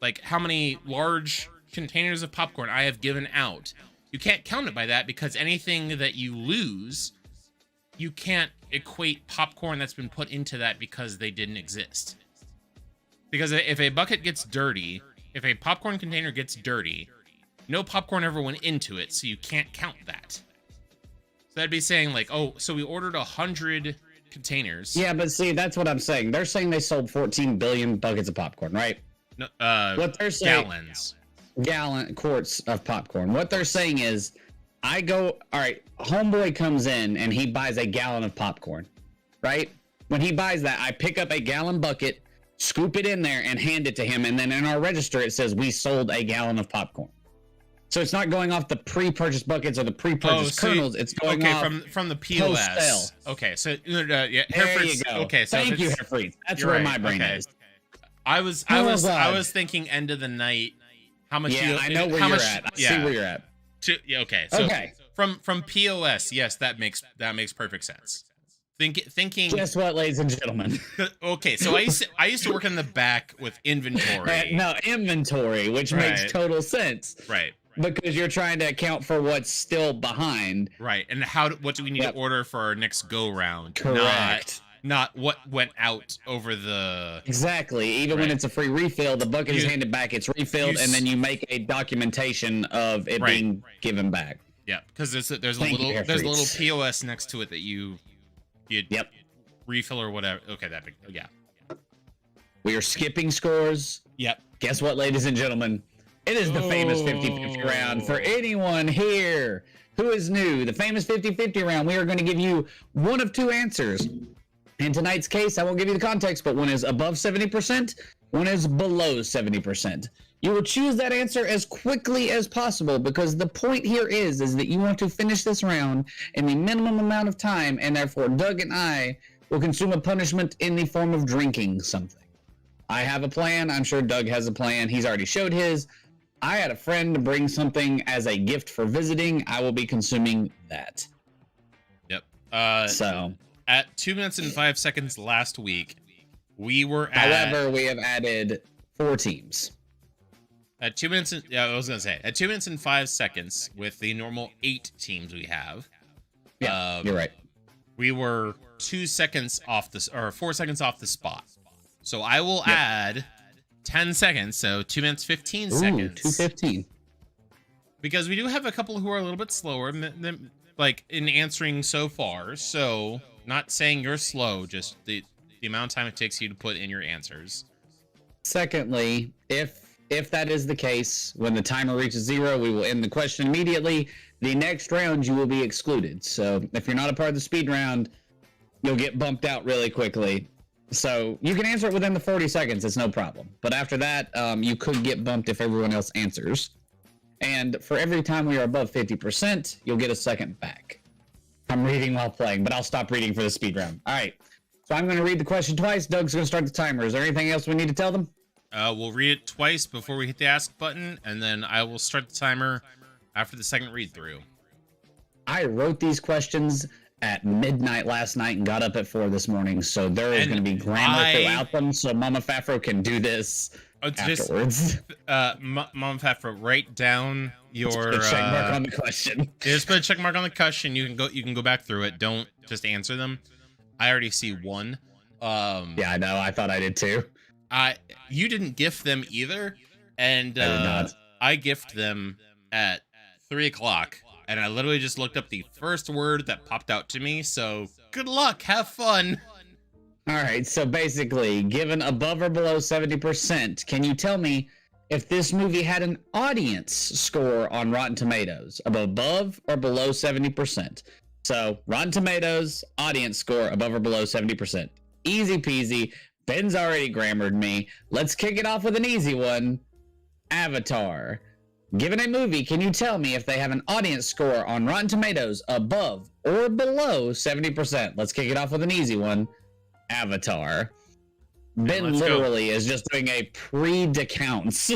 like how many large containers of popcorn I have given out, you can't count it by that, because anything that you lose, you can't equate popcorn that's been put into that because they didn't exist. Because if a bucket gets dirty, if a popcorn container gets dirty, no popcorn ever went into it, so you can't count that. So that'd be saying like, oh, so we ordered 100 containers. Yeah, but see, that's what I'm saying. They're saying they sold 14 billion buckets of popcorn, right? No, What they're saying, gallons. quarts of popcorn. What they're saying is, I go, all right, homeboy comes in and he buys a gallon of popcorn, right? When he buys that, I pick up a gallon bucket, scoop it in there, and hand it to him. And then in our register, it says we sold a gallon of popcorn. So it's not going off the pre-purchased buckets or the pre-purchased kernels. It's going off from the POS. post-sale. Okay, so yeah, There Hereford's, you go. Okay, so Thank you, it's- Herfried. That's you're where right, my brain okay. is. I was thinking end of the night. How much? Yeah, I know where how you're much, at. I yeah. see where you're at. Yeah, okay. So Okay. From POS, yes, that makes perfect sense. Thinking. Guess what, ladies and gentlemen? Okay, so I used to work in the back with inventory. No, inventory, which Right. makes total sense. Right. Because you're trying to account for what's still behind. Right. And what do we need Yep. to order for our next go round? Correct. Not what went out over the. Exactly. Even when Right. it's a free refill, the bucket is You- handed back, it's refilled, you and then you make a documentation of it Right. being given back. Yeah, because there's a Thank you, little Herfried. POS next to it that you Yep. refill or whatever. Okay, that big. Yeah. We are skipping scores. Yep. Guess what, ladies and gentlemen? It is the famous 50-50 round. For anyone here who is new, the famous 50-50 round, we are going to give you one of two answers. In tonight's case, I won't give you the context, but one is above 70%, one is below 70%. You will choose that answer as quickly as possible, because the point here is that you want to finish this round in the minimum amount of time, and therefore Doug and I will consume a punishment in the form of drinking something. I have a plan. I'm sure Doug has a plan. He's already showed his. I had a friend bring something as a gift for visiting. I will be consuming that. Yep. So, At 2 minutes and 5 seconds last week, we were at. however, we have added 4 teams. At 2 minutes. I was gonna say at 2 minutes and 5 seconds with the normal 8 teams we have. Yeah, you're right. We were 2 seconds off this, or 4 seconds off the spot. So I will add 10 seconds. So 2 minutes 15 Ooh, seconds. 2:15. Because we do have a couple who are a little bit slower than like in answering so far. So not saying you're slow, just the amount of time it takes you to put in your answers. Secondly, if that is the case, when the timer reaches 0, we will end the question immediately. The next round, you will be excluded. So if you're not a part of the speed round, you'll get bumped out really quickly. So you can answer it within the 40 seconds. It's no problem. But after that, you could get bumped if everyone else answers. And for every time we are above 50%, you'll get a second back. I'm reading while playing, but I'll stop reading for the speed round. All right. So I'm going to read the question twice. Doug's going to start the timer. Is there anything else we need to tell them? We'll read it twice before we hit the ask button, and then I will start the timer after the second read through. I wrote these questions at midnight last night and got up at 4 this morning, so there is And going to be grammar throughout them, so Mama Fafro can do this afterwards. Mom Fafra, write down your Put a check mark on the question. just put a check mark on the question. You can go back through it. Don't just answer them. I already see one. Yeah, I know. I thought I did too. You didn't gift them either, and I did not. I gift them at 3 o'clock, and I literally just looked up the first word that popped out to me. So good luck, have fun. All right, so basically, given above or below 70%, can you tell me if this movie had an audience score on Rotten Tomatoes of above or below 70%. So Rotten Tomatoes audience score above or below 70%. Easy peasy. Ben's already grammared me. Let's kick it off with an easy one. Avatar. Given a movie, can you tell me if they have an audience score on Rotten Tomatoes above or below 70%? Let's kick it off with an easy one. Avatar. Ben let's go. literally is just doing a pre-decounts.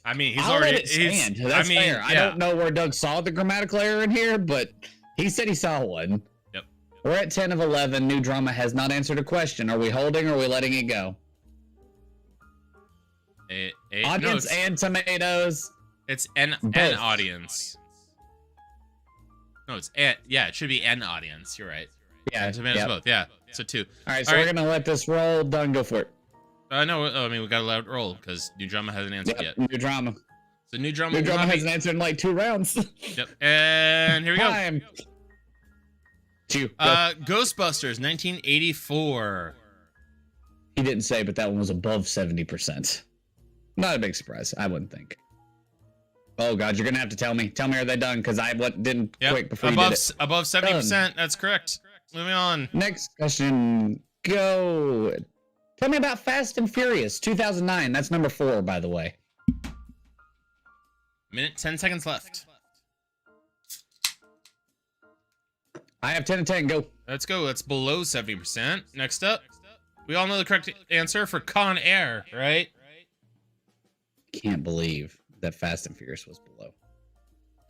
I mean, he's I'll already. let it stand. He's, That's I mean, fair. I yeah. don't know where Doug saw the grammatical error in here, but he said he saw one. Yep. We're at 10 of 11. New Drama has not answered a question. Are we holding or are we letting it go? Audience no, and tomatoes. it's an Both. audience. No, it's an, yeah. It should be an audience. You're right. Yeah. And tomatoes yep. both. Yeah. So 2. All right, so All we're right. gonna let this roll. Done. Go for it. No, I mean we got to let it roll because New Drama hasn't answered Yep. yet. New Drama. So New Drama. New will Drama not be- hasn't answered in like 2 rounds. Yep. And here we go. Time. Two. Go. Ghostbusters, 1984. He didn't say, but that one was above 70%. Not a big surprise, I wouldn't think. Oh God, you're gonna have to tell me. Tell me, are they done? Because I didn't Yep. quick before you did it. Above 70%. That's correct. Moving on. Next question. Go. Tell me about Fast and Furious 2009. That's number 4, by the way. Minute 10 seconds left. I have 10 and 10. Go. Let's go. That's below 70%. Next up, we all know the correct answer for Con Air, right? Can't believe that Fast and Furious was below.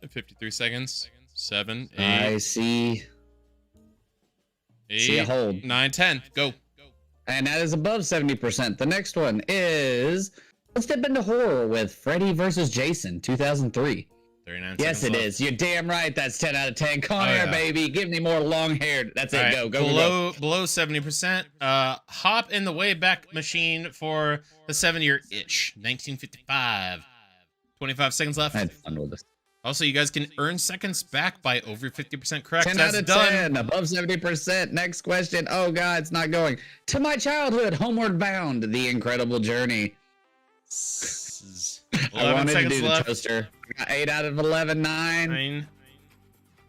53 seconds. 7, 8, I see. See a 8, hold. 9, 10. Go. And that is above 70%. The next one is let's dip into horror with Freddy vs. Jason 2003. 39 Yes, seconds it left. is. You're damn right. That's 10 out of 10. Con Oh, Air, yeah. baby. Give me more long hair. That's it. All right, Go, go, go. below 70%. Hop in the Wayback Machine for the 7-year itch. 1955. 25 seconds left. I had fun with this. Also, you guys can earn seconds back by over 50% correct. 10 That's out of done. 10. Above 70%. Next question. Oh, God, it's not going. To my childhood, Homeward Bound, The Incredible Journey. 11 I wanted to seconds do the left. toaster. I got 8 out of 11. 9. 9,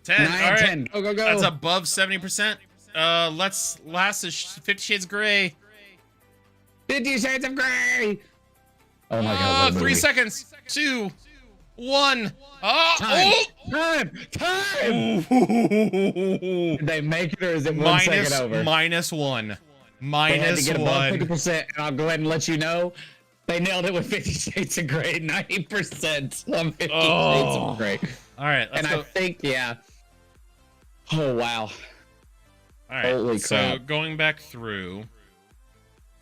10. 9, All right. 10. Go, go, go. That's above 70%. Last is 50 Shades of Grey. 50 Shades of Grey. Oh, my God. what a 3 movie. seconds. 2, 1. Oh, Time. Time. oh. Did they make it or is it 1 second over? minus 1. They had to Minus get above 1. 50%. And I'll go ahead and let you know. They nailed it with 50 Shades of Grey. 90% on 50 Shades Oh. of Grey. All right, let's And go. I think, yeah. Oh, wow. All right. holy So crap. going back through.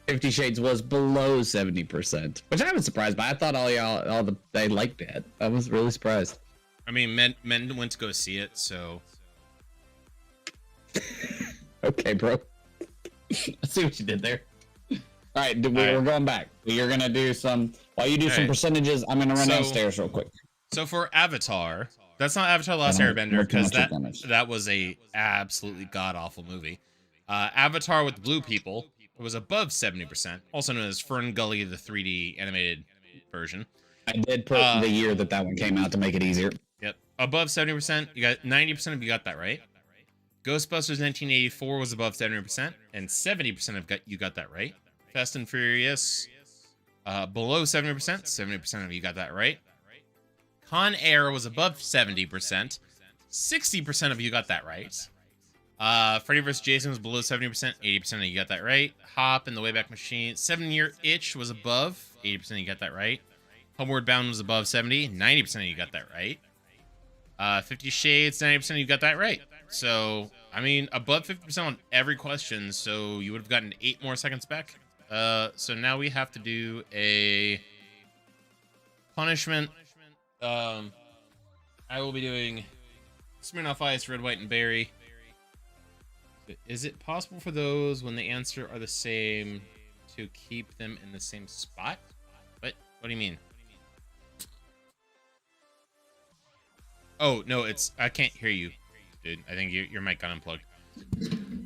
50 Shades was below 70%, which I was surprised by. I thought they liked it. I was really surprised. I mean, men went to go see it, so Okay, bro. I see what you did there. All right, we're going back. You're gonna do some. While you do some Alright. percentages, I'm gonna run So- downstairs real quick. So for Avatar, that's not Avatar: The Last I don't Airbender know too because much about it. that was a absolutely god awful movie. Avatar with blue people was above 70%, also known as Fern Gully, the 3D animated version. I did put the year that one came out to make it easier. Yep, above 70%. You got 90% of you got that right. Ghostbusters 1984 was above 70%, and 70% of you got that right. Fast and Furious below 70%. 70% of you got that right. Con Air was above 70%. 60% of you got that right. Freddy vs. Jason was below 70%. 80% of you got that right. Hop and the Wayback Machine. 7-year itch was above. 80% of you got that right. Homeward Bound was above 70. 90% of you got that right. 50 Shades, 90% of you got that right. So, I mean, above 50% on every question. So you would have gotten 8 more seconds back. So now we have to do a punishment. I will be doing Smirnoff Ice, Red, White, and Berry. Is it possible for those, when the answer are the same, to keep them in the same spot? What do you mean? Oh, no, I can't hear you, dude. I think your mic got unplugged.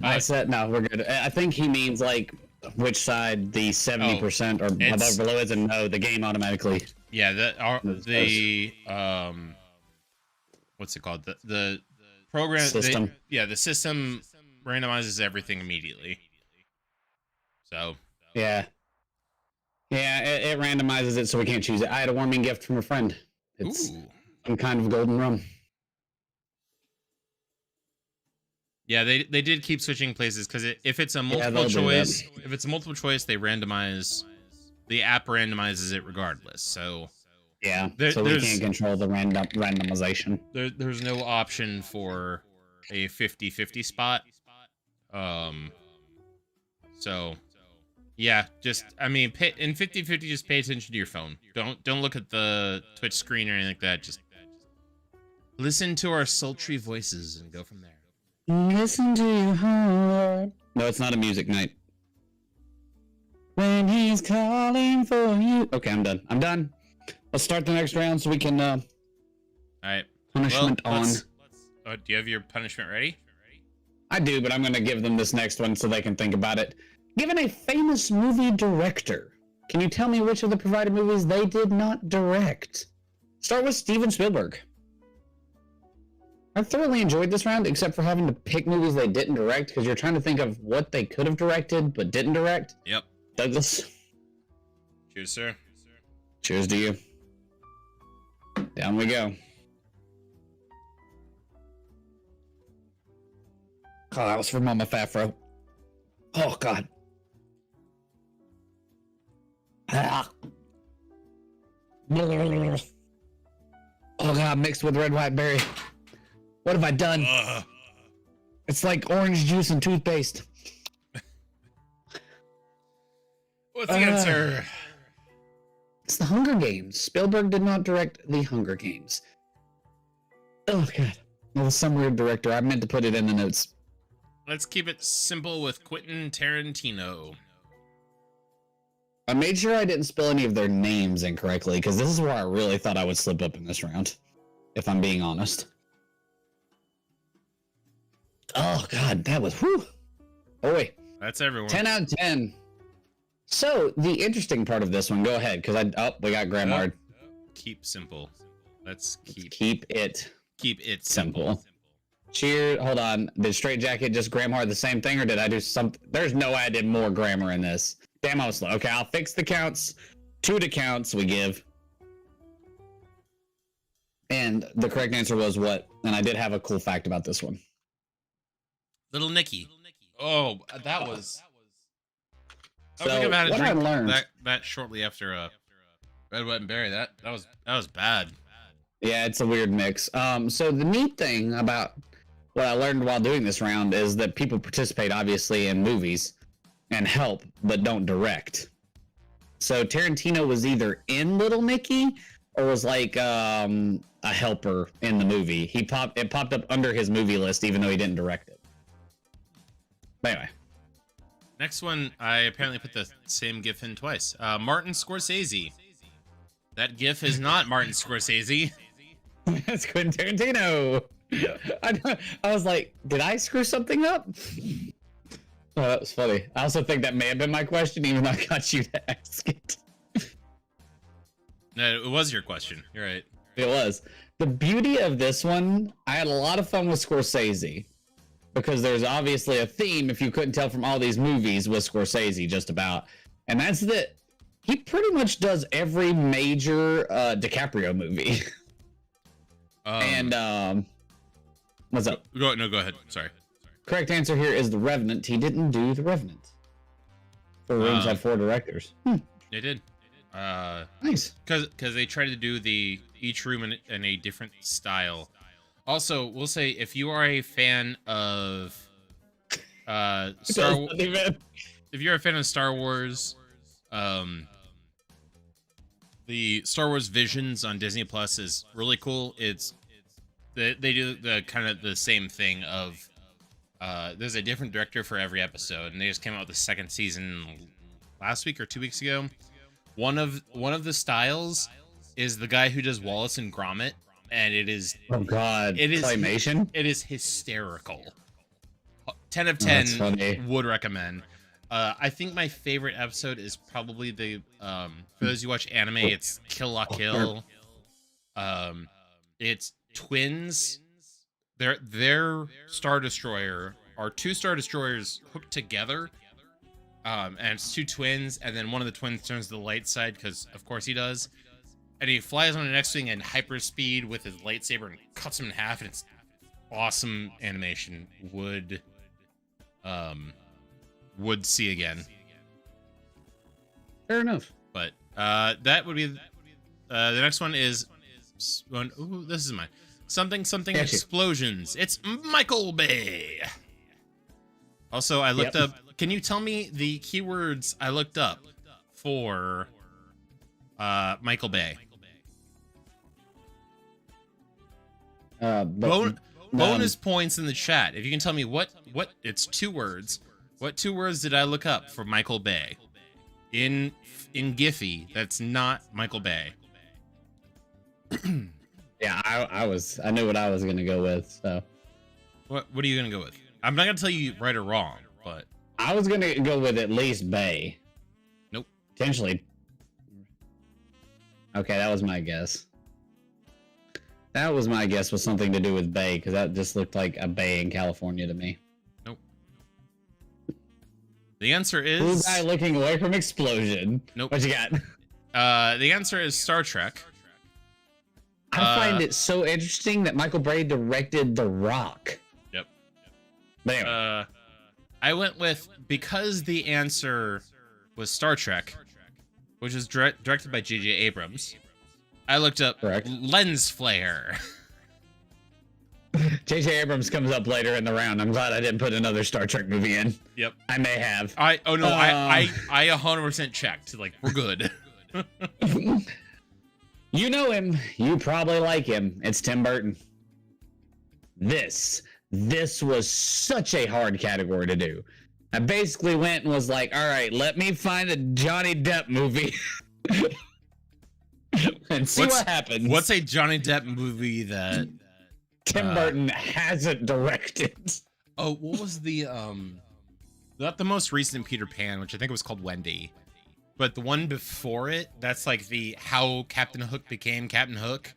I said no, we're good. I think he means like which side the 70% or it's- above or below is, and no, the game automatically. Yeah, Those the what's it called? The program System. the system randomizes everything immediately. So Yeah. Yeah, it randomizes it so we can't choose it. I had a warming gift from a friend. It's ooh. some kind of golden rum. Yeah, they did keep switching places because if it's a multiple they'll do choice, that. if it's a multiple choice, they randomize. The app randomizes it regardless. So Yeah, There- so we there's- can't control the randomization. there's no option for a 50-50 spot. So yeah, just I mean, in 50-50, just pay attention to your phone. Don't look at the Twitch screen or anything like that. Just listen to our sultry voices and go from there. Listen to your heart. No, it's not a music night. When he's calling for you. Okay, I'm done. I'm done. Let's start the next round so we can All right. punishment on. Do you have your punishment ready? I do, but I'm going to give them this next one so they can think about it. Given a famous movie director, can you tell me which of the provided movies they did not direct? Start with Steven Spielberg. I thoroughly enjoyed this round, except for having to pick movies they didn't direct, because you're trying to think of what they could have directed but didn't direct. Yep. Douglas, Cheers, sir. cheers to you. Down we go. Oh, that was from Mama Fafro. Oh, God. Ah. Oh, God, mixed with red white berry. What have I done? It's like orange juice and toothpaste. What's the answer? It's the Hunger Games. Spielberg did not direct the Hunger Games. Oh, God. Well, some weird director. I meant to put it in the notes. Let's keep it simple with Quentin Tarantino. I made sure I didn't spell any of their names incorrectly, because this is where I really thought I would slip up in this round, if I'm being honest. Oh, God, that was, whew. Oh, wait. That's everyone. 10 out of 10. So, the interesting part of this one, go ahead, because we got Grammard. Keep simple. Let's Keep it it simple. Cheer, hold on. Did Straight Jacket just Grammar the same thing, or did I do something? There's no way I did more grammar in this. Damn, I was slow. Okay, I'll fix the counts. 2 to counts we give. And the correct answer was what? And I did have a cool fact about this one. Little Nicky. Oh, that was. I So, think I've had a what I drink learned- that shortly after Red, Wet, and Berry. That was bad. Yeah, it's a weird mix. So the neat thing about what I learned while doing this round is that people participate obviously in movies and help, but don't direct. So Tarantino was either in Little Nicky or was like a helper in the movie. It popped up under his movie list, even though he didn't direct it. But anyway, Next one, I apparently put the same GIF in twice. Martin Scorsese. That GIF is not Martin Scorsese. that's Quentin Tarantino. I was like, did I screw something up? Oh, that was funny. I also think that may have been my question, even though I got you to ask it. No, it was your question. You're right. It was. The beauty of this one, I had a lot of fun with Scorsese. Because there's obviously a theme, if you couldn't tell from all these movies, with Scorsese, just about. And that's that he pretty much does every major DiCaprio movie. And, what's up? Go ahead. Sorry. Correct answer here is The Revenant. He didn't do The Revenant. 4 Rooms had 4 directors. They did. Nice. Because they tried to do each room in a different style. Also, we'll say if you are a fan of if you're a fan of Star Wars, the Star Wars Visions on Disney Plus is really cool. They do the kind of the same thing of there's a different director for every episode, and they just came out with the second season last week or 2 weeks ago. One of the styles is the guy who does Wallace and Gromit, and it is Oh God! It is- claymation. it is hysterical. 10 of Oh, that's 10 funny. would recommend. I think my favorite episode is probably the for those who watch anime, it's Kill La Kill. It's twins. Their Star Destroyer are two Star Destroyers hooked together. And it's two twins, and then one of the twins turns to the light side because of course he does. And he flies on the next thing in hyperspeed with his lightsaber and cuts him in half, and it's awesome animation. Would see again. Fair enough. But that would be the next one is one. Ooh, this is mine. Something Gotcha. explosions. It's Michael Bay. Also, I looked up. Can you tell me the keywords I looked up for Michael Bay? Bonus points in the chat if you can tell me what it's 2 words. What 2 words did I look up for Michael Bay in Giphy? That's not Michael Bay. Yeah, I knew what I was gonna go with. So What are you gonna go with? I'm not gonna tell you right or wrong, but I was gonna go with at least Bay. Nope. Potentially. Okay, that was my guess. That was my guess, was something to do with Bay, because that just looked like a bay in California to me. nope. The answer Blue is guy looking away from explosion. Nope. What you got? The answer is Star Trek. I find it so interesting that Michael Bay directed The Rock. Yep. But anyway, I went with, because the answer was Star Trek, which was directed by J.J. Abrams. I looked up Correct. lens flare. J.J. Abrams comes up later in the round. I'm glad I didn't put another Star Trek movie in. Yep. I may have. I 100% checked. Like, we're good. You know him. You probably like him. It's Tim Burton. This was such a hard category to do. I basically went and was like, all right, let me find a Johnny Depp movie and see what happens. What's a Johnny Depp movie that Tim Burton hasn't directed? Oh, what was the not the most recent Peter Pan, which I think was called Wendy, but the one before it, that's like the how Captain Hook became Captain Hook.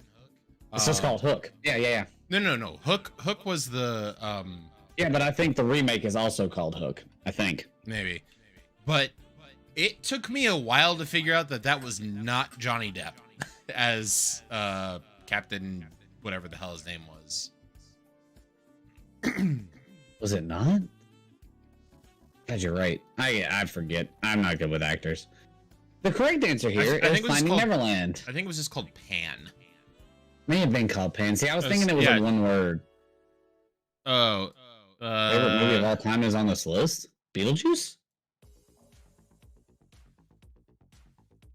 It's just called Hook. Yeah. No. Hook was the Yeah, but I think the remake is also called Hook. I think. maybe. But it took me a while to figure out that was not Johnny Depp as Captain whatever the hell his name was. Was it not? God, you're right. I forget. I'm not good with actors. The correct answer here I is think it was Finding called- Neverland. I think it was just called Pan. May have been called Pan. See, I was thinking it was Yeah. in one word. Oh, Favorite movie of all time is on this list? Beetlejuice?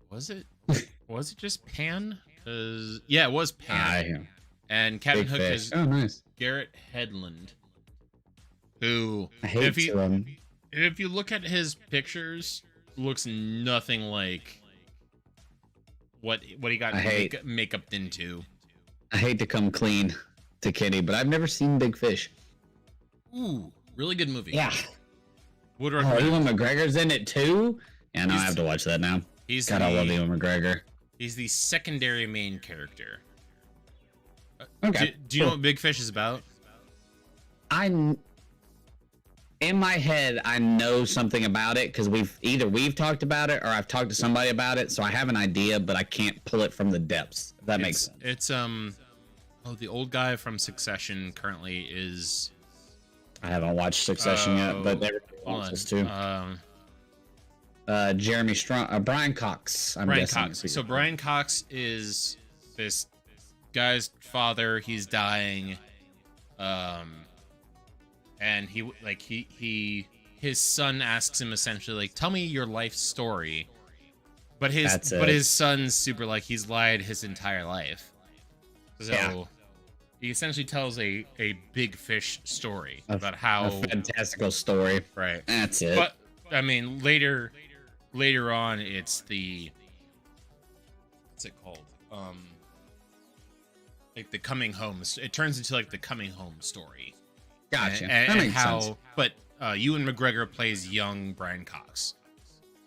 was it? Was it just Pan? 'Cause yeah, it was Pan. And Captain Big Hook Fish. is Oh, nice. Garrett Hedlund, who, I hate him. if you look at his pictures, looks nothing like what he got I hate- makeup into. I hate to come clean to Kitty, but I've never seen Big Fish. Ooh, really good movie. Yeah. Would Oh, recommend. Ewan McGregor's in it too? Yeah, no, I He's- have to watch that now. He's God, I love Ewan McGregor. He's the secondary main character. Okay. Do you know what Big Fish is about? In my head, I know something about it because we've talked about it or I've talked to somebody about it, so I have an idea, but I can't pull it from the depths. If that makes sense. It's the old guy from Succession currently is I haven't watched Succession yet, but everybody hold wants on. us to. Jeremy Strong, Brian Cox. I'm Brian guessing. Cox. So Brian Cox is this guy's father. He's dying, and his son asks him essentially like, "Tell me your life story." But his son's super like he's lied his entire life. So Yeah. he essentially tells a Big Fish story about A how fantastical story. right. That's it. But I mean, later on, it's the what's it called? Like the coming home. It turns into like the coming home story. Gotcha. And that makes how, sense. but Ewan McGregor plays young Brian Cox.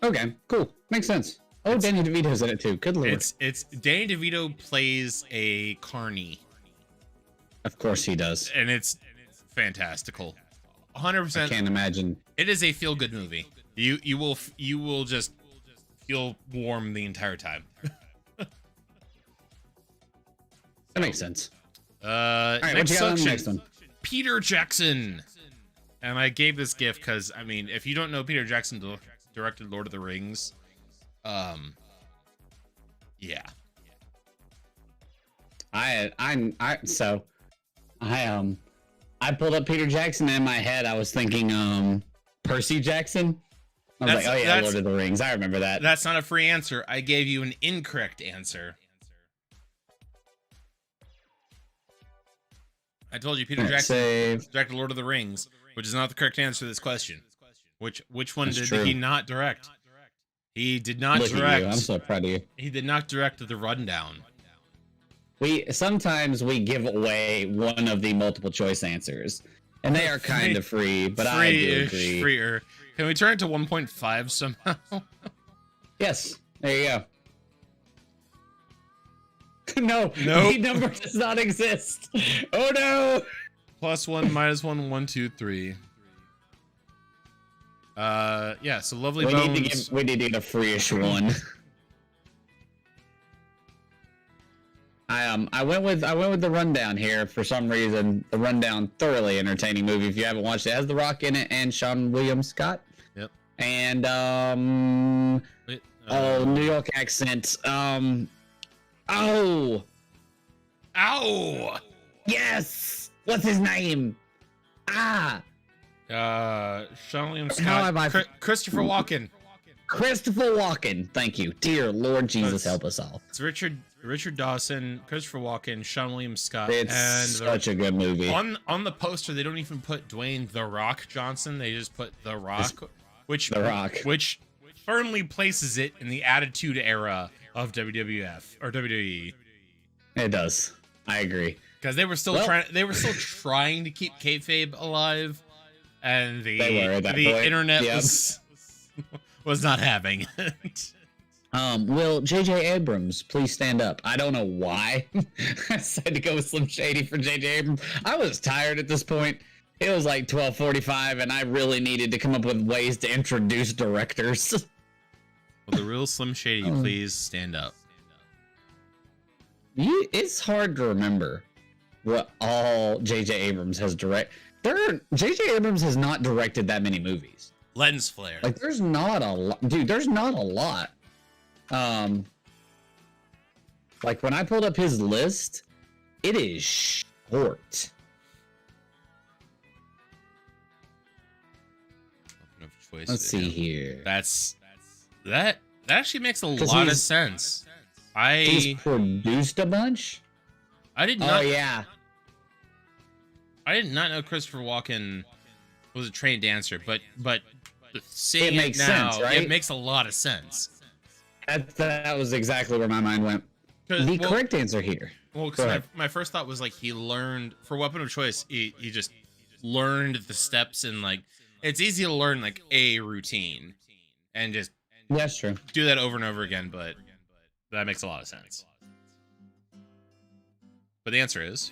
Okay, cool. Makes sense. Oh, Danny DeVito's in it too. Good lord. It's Danny DeVito plays a carny, Of course he does. and it's fantastical. I 100%. can't imagine. It is a feel good movie. You will just feel warm the entire time. That makes sense. All All right, what you got on the next one? Peter Jackson. And I gave this gift because, I mean, if you don't know, Peter Jackson directed Lord of the Rings. Yeah. I pulled up Peter Jackson and in my head. I was thinking Percy Jackson. I was like, oh yeah, Lord of the Rings. I remember that. That's not a free answer. I gave you an incorrect answer. I told you Peter Jackson directed Lord of the Rings, which is not the correct answer to this question. Which one did he not direct? He did not direct. I'm so proud of you. He did not direct The Rundown. Sometimes we give away one of the multiple choice answers, and they are kind of free, but I do agree. Freer. Can we turn it to 1.5 somehow? Yes, there you go. No, Nope. the number does not exist. Oh no! +1, -1, 1, 2, 3. Yeah. So Lovely We Bones. need to get a free-ish one. I went with The Rundown here for some reason. The Rundown, thoroughly entertaining movie. If you haven't watched it, it has The Rock in it and Sean William Scott. Yep. And Wait, New York accent. Ow! Yes. What's his name? Sean William How am Scott. Christopher Walken. Christopher Walken. Thank you, dear Lord Jesus, help us all. It's Richard Dawson, Christopher Walken, Sean William Scott, It's and such a good movie. on the poster they don't even put Dwayne The Rock Johnson. They just put The Rock, which firmly places it in the Attitude Era of WWF or WWE. It does. I agree. Because they were still trying to keep kayfabe alive, and the internet was not having it. Will J.J. Abrams please stand up? I don't know why I decided to go with Slim Shady for J.J. Abrams. I was tired at this point. It was like 12:45, and I really needed to come up with ways to introduce directors. Will the real Slim Shady please stand up? It's hard to remember what all J.J. Abrams has directed. J.J. Abrams has not directed that many movies. Lens flare. Like, there's not a lot. Dude, there's not a lot. Like, when I pulled up his list, it is short. Let's see here. That actually makes a lot of sense. He's produced a bunch? I did not. Oh, yeah. I did not know Christopher Walken was a trained dancer, but seeing It makes now, sense, right? it makes a lot of sense. That was exactly where my mind went. The correct answer here. Well, because my first thought was like he learned for Weapon of Choice. He just learned the steps and like it's easy to learn like a routine and just That's true. do that over and over again. But that makes a lot of sense. But the answer is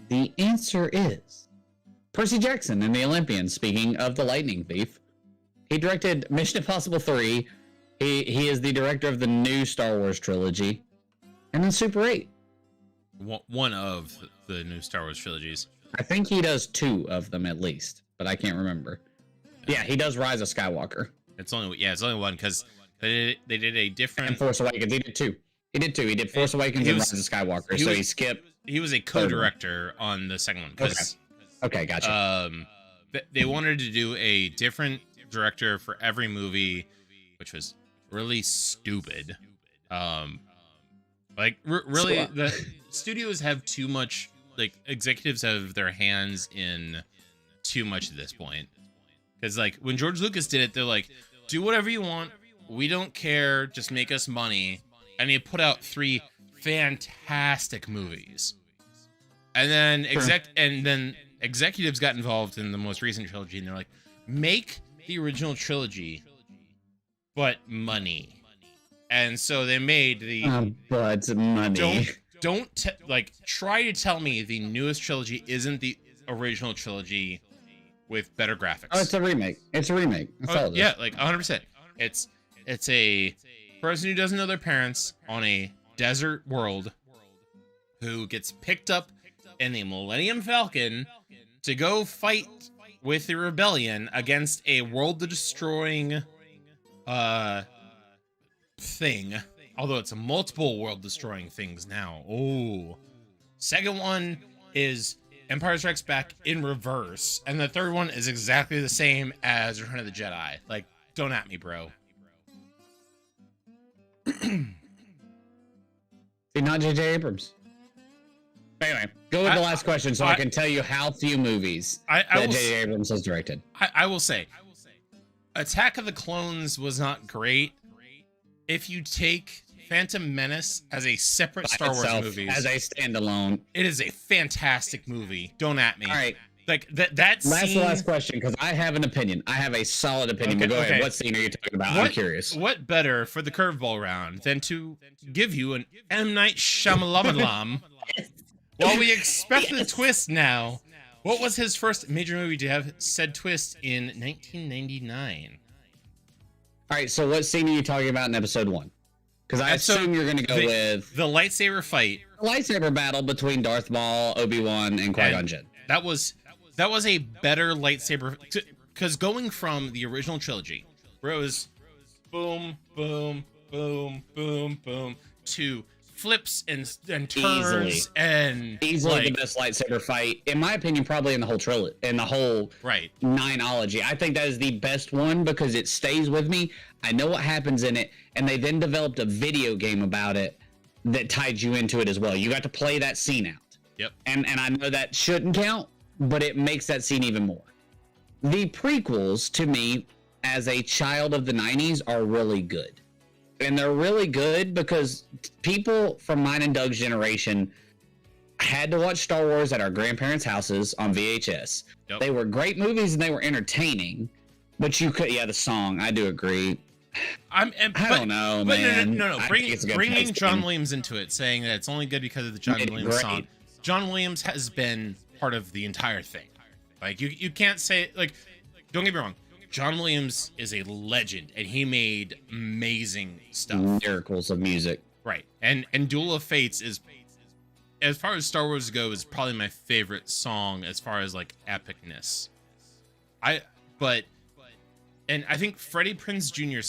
The answer is Percy Jackson in The Olympian. Speaking of the Lightning Thief, he directed Mission Impossible 3. He is the director of the new Star Wars trilogy, and then Super 8. one of the new Star Wars trilogies. I think he does 2 of them at least, but I can't remember. Yeah, he does Rise of Skywalker. It's only one because they did a different. And Force Awakens. He did 2. He did Force Awakens and Rise of Skywalker. So he skipped. He was a co-director on the second one. Okay, gotcha. They wanted to do a different director for every movie, which was really stupid. Really, the studios have too much. Like executives have their hands in too much at this point. Because like when George Lucas did it, they're like, do whatever you want. We don't care. Just make us money. And he put out 3 fantastic movies. And then executives got involved in the most recent trilogy, and they're like, make the original trilogy, but money. And so they made the but money. try to tell me the newest trilogy isn't the original trilogy with better graphics. Oh, it's a remake. It's a remake. That's all it is. Yeah, like 100%. It's a person who doesn't know their parents on a desert world who gets picked up in the Millennium Falcon to go fight with the rebellion against a world-destroying thing. Although it's a multiple world-destroying things now. Oh. Second one is Empire Strikes Back in reverse. And the third one is exactly the same as Return of the Jedi. Like, don't at me, bro. See, not J.J. Abrams. But anyway, go with the last question so I can tell you how few movies that J.J. Abrams has directed. I will say, Attack of the Clones was not great. If you take Phantom Menace as a separate Star Wars movie, as a standalone, it is a fantastic movie. Don't at me. All right. Like that scene... Last question, because I have an opinion. I have a solid opinion. Okay, but go okay. ahead. What scene are you talking about? I'm curious. What better for the curveball round than to give you an M. Night Shyamalan while we expect the twist now? What was his first major movie to have said twist in 1999? All right, so what scene are you talking about in episode 1? Because I assume you're going to go with the lightsaber fight. The lightsaber battle between Darth Maul, Obi-Wan, and Qui-Gon Jinn. That was a better lightsaber, because going from the original trilogy, where it was boom, boom, boom, boom, boom, to flips and turns easily like, the best lightsaber fight, in my opinion, probably in the whole trilogy, in the whole nineology. I think that is the best one because it stays with me. I know what happens in it, and they then developed a video game about it that tied you into it as well. You got to play that scene out. Yep. And I know that shouldn't count, but it makes that scene even more. The prequels, to me, as a child of the 90s, are really good. And they're really good because people from mine and Doug's generation had to watch Star Wars at our grandparents' houses on VHS. Yep. They were great movies and they were entertaining, but you could, the song, I do agree. I don't know, man. No. Bringing John Williams into it, saying that it's only good because of the John Williams song. John Williams has been part of the entire thing. Like, you can't say, like, don't get me wrong. John Williams is a legend, and he made amazing stuff. Miracles of music. Right. And Duel of Fates is, as far as Star Wars goes, probably my favorite song as far as, like, epicness. I think Freddie Prinze Jr.,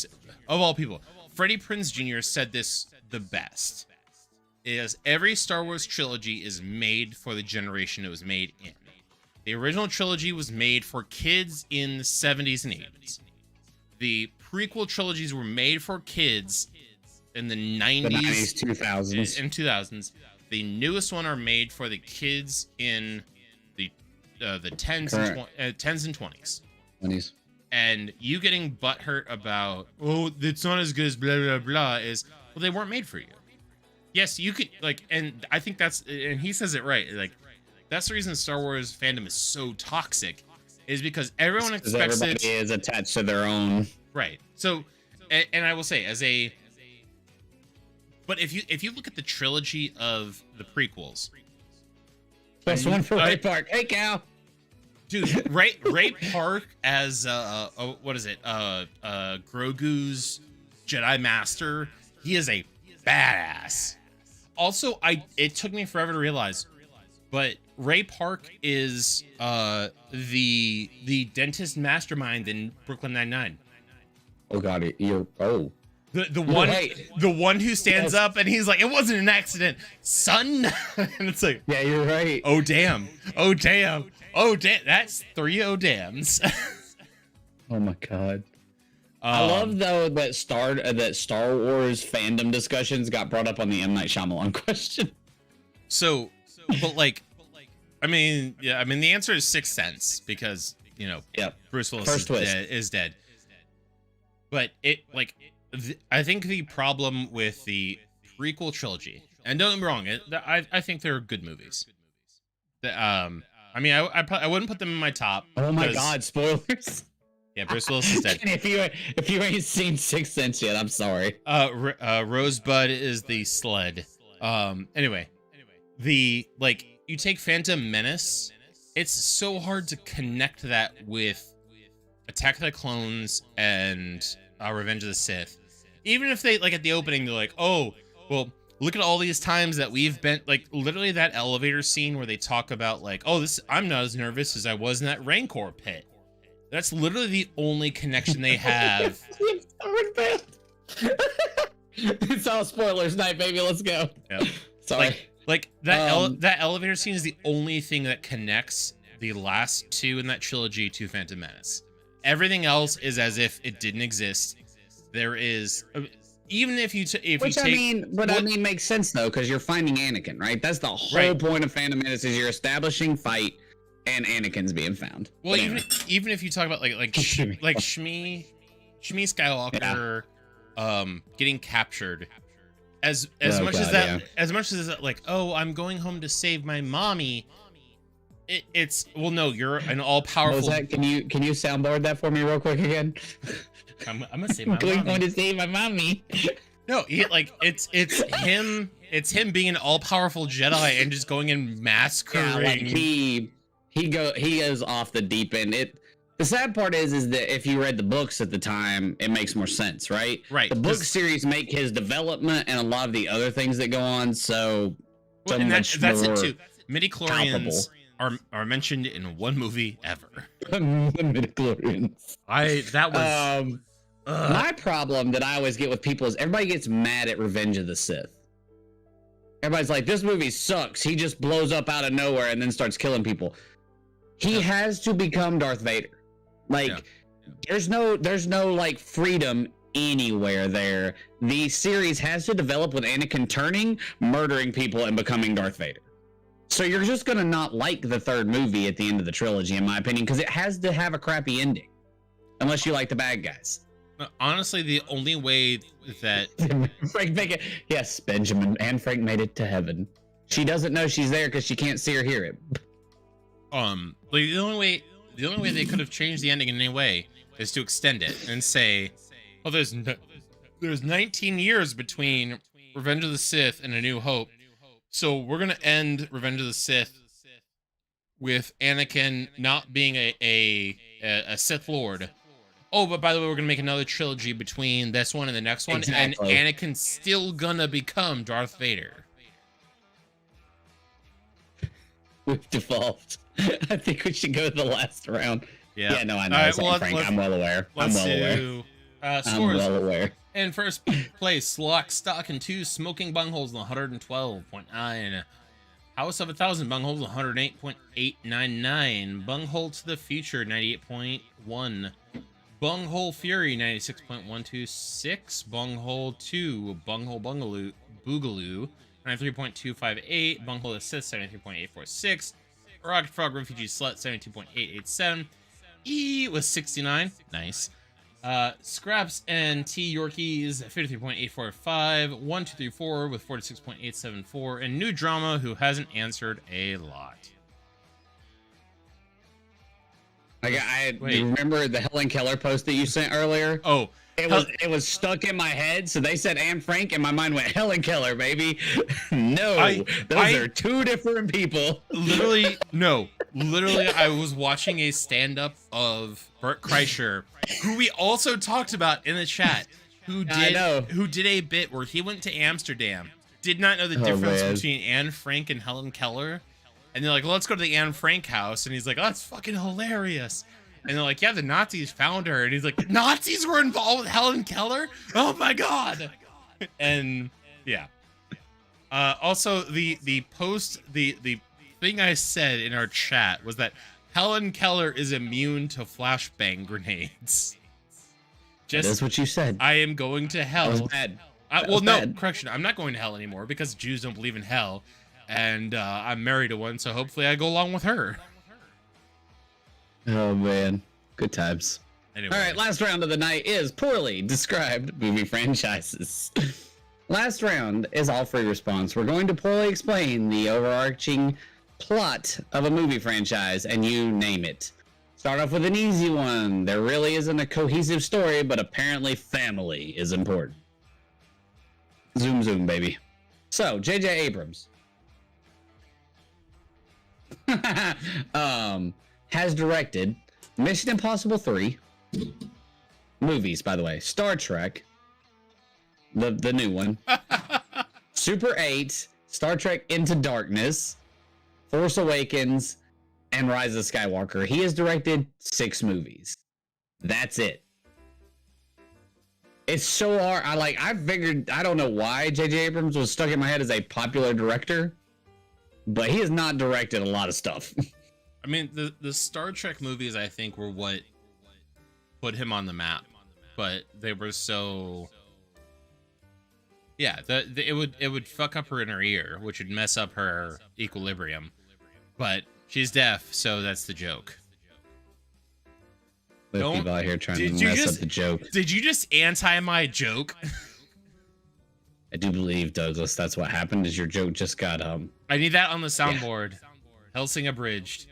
of all people, Freddie Prinze Jr. said this the best. Is every Star Wars trilogy is made for the generation it was made in. The original trilogy was made for kids in the 70s and 80s. The prequel trilogies were made for kids in the 90s, the 90s, 2000s. And 2000s. The newest one are made for the kids in the 10s and 20s. 20s. And you getting butthurt about, oh, it's not as good as blah, blah, blah, is, well, they weren't made for you. Yes, you could, like, and I think that's, and he says it right, like, that's the reason Star Wars fandom is so toxic, is because everyone expects everybody is attached to their own. Right. So, and I will say, but if you look at the trilogy of the prequels, best one for Ray Park. Hey, Cal. Dude, Ray Park as what is it? Grogu's Jedi Master. He is a badass. Also, it took me forever to realize, but Ray Park is the dentist mastermind in Brooklyn Nine-Nine. Oh God, the one who stands up and he's like, it wasn't an accident, son. And it's like, yeah, you're right. Oh damn, that's 3 oh dams. Oh my God. I love though that Star Wars fandom discussions got brought up on the M. Night Shyamalan question. So, but like, I mean, the answer is Sixth Sense because, you know, Bruce Willis is dead. But I think the problem with the prequel trilogy, and don't get me wrong, I think they're good movies. I mean, I wouldn't put them in my top. Oh my 'cause- God! Spoilers. Yeah, Bruce Willis is dead. And if you ain't seen Sixth Sense yet, I'm sorry. Rosebud is the sled. Anyway, you take Phantom Menace, it's so hard to connect that with Attack of the Clones and Revenge of the Sith. Even if they, like, at the opening, they're like, oh, well, look at all these times that we've been, like, literally that elevator scene where they talk about, like, oh, I'm not as nervous as I was in that Rancor pit. That's literally the only connection they have. It's all spoilers night, baby. Let's go. Yep. Sorry. Like that that elevator scene is the only thing that connects the last two in that trilogy to Phantom Menace. Everything else is as if it didn't exist. There is, even if you makes sense though, because you're finding Anakin, right? That's the whole Right. point of Phantom Menace is you're establishing fight, and Anakin's being found. well, But even anyway. even if you talk about like Shmi Skywalker, getting captured. As Oh, much as God, that, yeah. as much as that, like, oh, I'm going home to save my mommy. It's well, no, you're an all What was powerful. that? Can you soundboard that for me real quick again? I'm gonna save my Going mommy. home to save my mommy. No, it's him. It's him being an all-powerful Jedi and just going and massacring. Yeah, like he goes off the deep end. The sad part is that if you read the books at the time, it makes more sense, right? Right, The book 'cause- series make his development and a lot of the other things that go on so Well, and much that's it more too. Midi-chlorians are mentioned in one movie ever. the midichlorians. That was My problem that I always get with people is everybody gets mad at Revenge of the Sith. Everybody's like, this movie sucks. He just blows up out of nowhere and then starts killing people. He has to become Darth Vader. Like, Yeah. there's no like freedom anywhere there. The series has to develop with Anakin turning, murdering people, and becoming Darth Vader. So you're just gonna not like the third movie at the end of the trilogy, in my opinion, because it has to have a crappy ending. Unless you like the bad guys. honestly the only way that Frank Bacon. Yes, Benjamin and Frank made it to heaven. She doesn't know she's there because she can't see or hear it. like the only way they could have changed the ending in any way is to extend it and say, oh, there's 19 years between Revenge of the Sith and A New Hope, so we're gonna end Revenge of the Sith with Anakin not being a Sith Lord. Oh, but by the way, we're gonna make another trilogy between this one and the next one, Exactly. and Anakin's still gonna become Darth Vader. We've devolved. I think we should go to the last round. Yeah. Yeah, no, I know. All right, Sorry, well, Frank. I'm well aware. I'm Let's well aware. do I'm scores. well aware. In first place, Lock, Stock, and 2 Smoking Bungholes, 112.9. House of 1,000 Bungholes, 108.899. Bunghole to the Future, 98.1. Bunghole Fury, 96.126. Bunghole 2, Bunghole Boogaloo, 93.258. Bunghole Assist, 73.846. Rocket Frog Refugee Slut, 72.887. E was 69. Nice. Scraps and T Yorkies 53.845, 1234 with 46.874, and New Drama, who hasn't answered a lot. I Wait. remember the Helen Keller post that you sent earlier. Oh, It was stuck in my head, so they said Anne Frank, and my mind went Helen Keller, baby. No, those are two different people. literally, no. Literally, I was watching a stand-up of Bert Kreischer, who we also talked about in the chat, who I know. did a bit where he went to Amsterdam, did not know the Oh, difference man. between Anne Frank and Helen Keller, and they're like, well, let's go to the Anne Frank house, and he's like, oh, that's fucking hilarious. And they're like, yeah, the Nazis found her, and he's like, Nazis were involved with Helen Keller? Oh my god! And yeah. Also, the thing I said in our chat was that Helen Keller is immune to flashbang grenades. That's what you said. I am going to That hell. was bad. That Well, was no, bad. correction. I'm not going to hell anymore because Jews don't believe in hell, and I'm married to one, so hopefully I go along with her. Oh man, good times. Anyway, All right, last round of the night is poorly described movie franchises. Last round is all free response. We're going to poorly explain the overarching plot of a movie franchise, and you name it. Start off with an easy one. There really isn't a cohesive story, but apparently family is important. Zoom, zoom, baby. So, J.J. Abrams has directed Mission Impossible 3, movies, by the way, Star Trek, the new one, Super 8, Star Trek Into Darkness, Force Awakens, and Rise of Skywalker. He has directed 6 movies. That's it. It's so hard. I figured, I don't know why J.J. Abrams was stuck in my head as a popular director, but he has not directed a lot of stuff. I mean, the Star Trek movies, I think, were what put him on the map, but they were so... Yeah, it would fuck up her inner ear, which would mess up her equilibrium. But she's deaf, so that's the joke. There's Don't- people out here trying to did you mess just- up the joke. Did you just anti my joke? I do believe, Douglas, that's what happened. Is your joke just got I need that on the soundboard. Helsing abridged.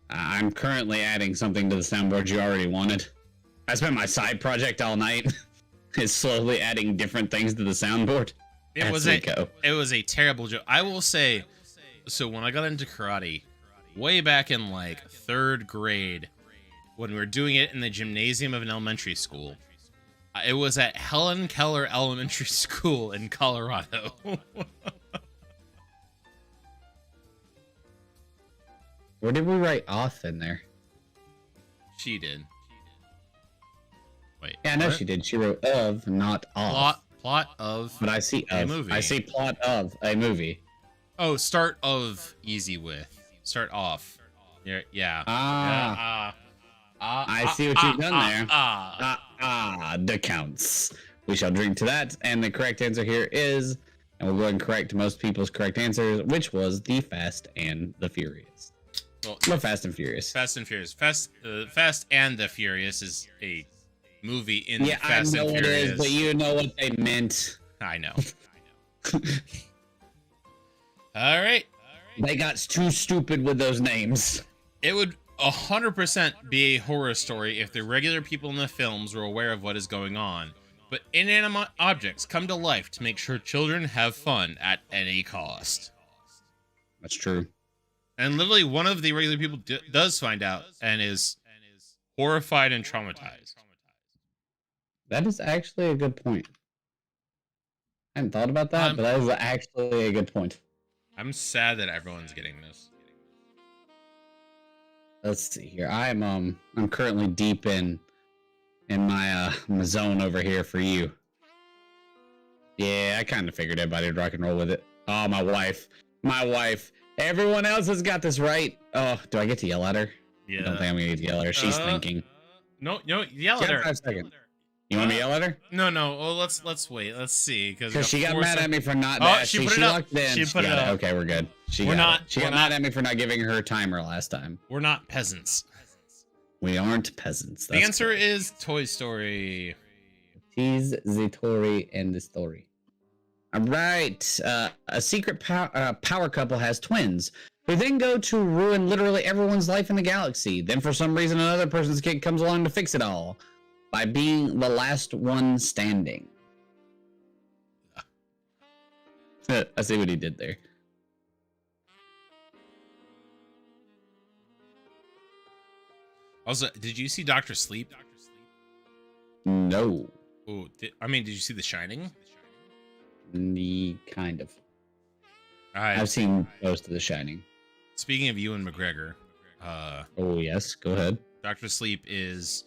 I'm currently adding something to the soundboard you already wanted. I spent my side project all night. Is slowly adding different things to the soundboard. It was a terrible joke. I will say, so when I got into karate, way back in like 3rd grade, when we were doing it in the gymnasium of an elementary school, it was at Helen Keller Elementary School in Colorado. Where did we write off in there? She did. Wait. Yeah, I know what? she did. She wrote of, not off. Plot of. But I see a of. movie. I see plot of a movie. Oh, start of easy with. Start off. Yeah. I see what you've done there. The counts. We shall drink to that. And the correct answer here is, and we'll go ahead and correct most people's correct answers, which was The Fast and the Furious. Well, The Fast and Furious. Fast and Furious. Fast and the Furious is a movie in Yeah, Fast I know and it Furious. is, but you know what they meant. I know. All right. They got too stupid with those names. It would 100% be a horror story if the regular people in the films were aware of what is going on. But inanimate objects come to life to make sure children have fun at any cost. That's true. And literally one of the regular people does find out and is horrified and traumatized. That is actually a good point. I hadn't thought about that, but that is actually a good point. I'm sad that everyone's getting this. Let's see here. I'm currently deep in my my zone over here for you. Yeah, I kind of figured everybody would rock and roll with it. Oh, my wife. Everyone else has got this right. Oh, do I get to yell at her? Yeah. I don't think I'm gonna get to yell at her. She's thinking. No, yell She at got her. 5 seconds. You want me to yell at her? No. Well, let's wait. Let's see. Because she got mad at me for not. Oh, she put it up. Locked in. She put it got up. Okay, we're good. She We're got not- it. She we're got not- mad at me for not giving her timer last time. We're not peasants. We aren't peasants. The answer is Toy Story. Tease the Tory and the story. All right. A secret power couple has twins who then go to ruin literally everyone's life in the galaxy. Then for some reason another person's kid comes along to fix it all by being the last one standing. I see what he did there. Also, did you see Dr. Sleep? No. Oh, did you see The Shining? Kind of. Alright. I've seen most of The Shining. Speaking of Ewan McGregor, Oh, yes. Go ahead. Dr. Sleep is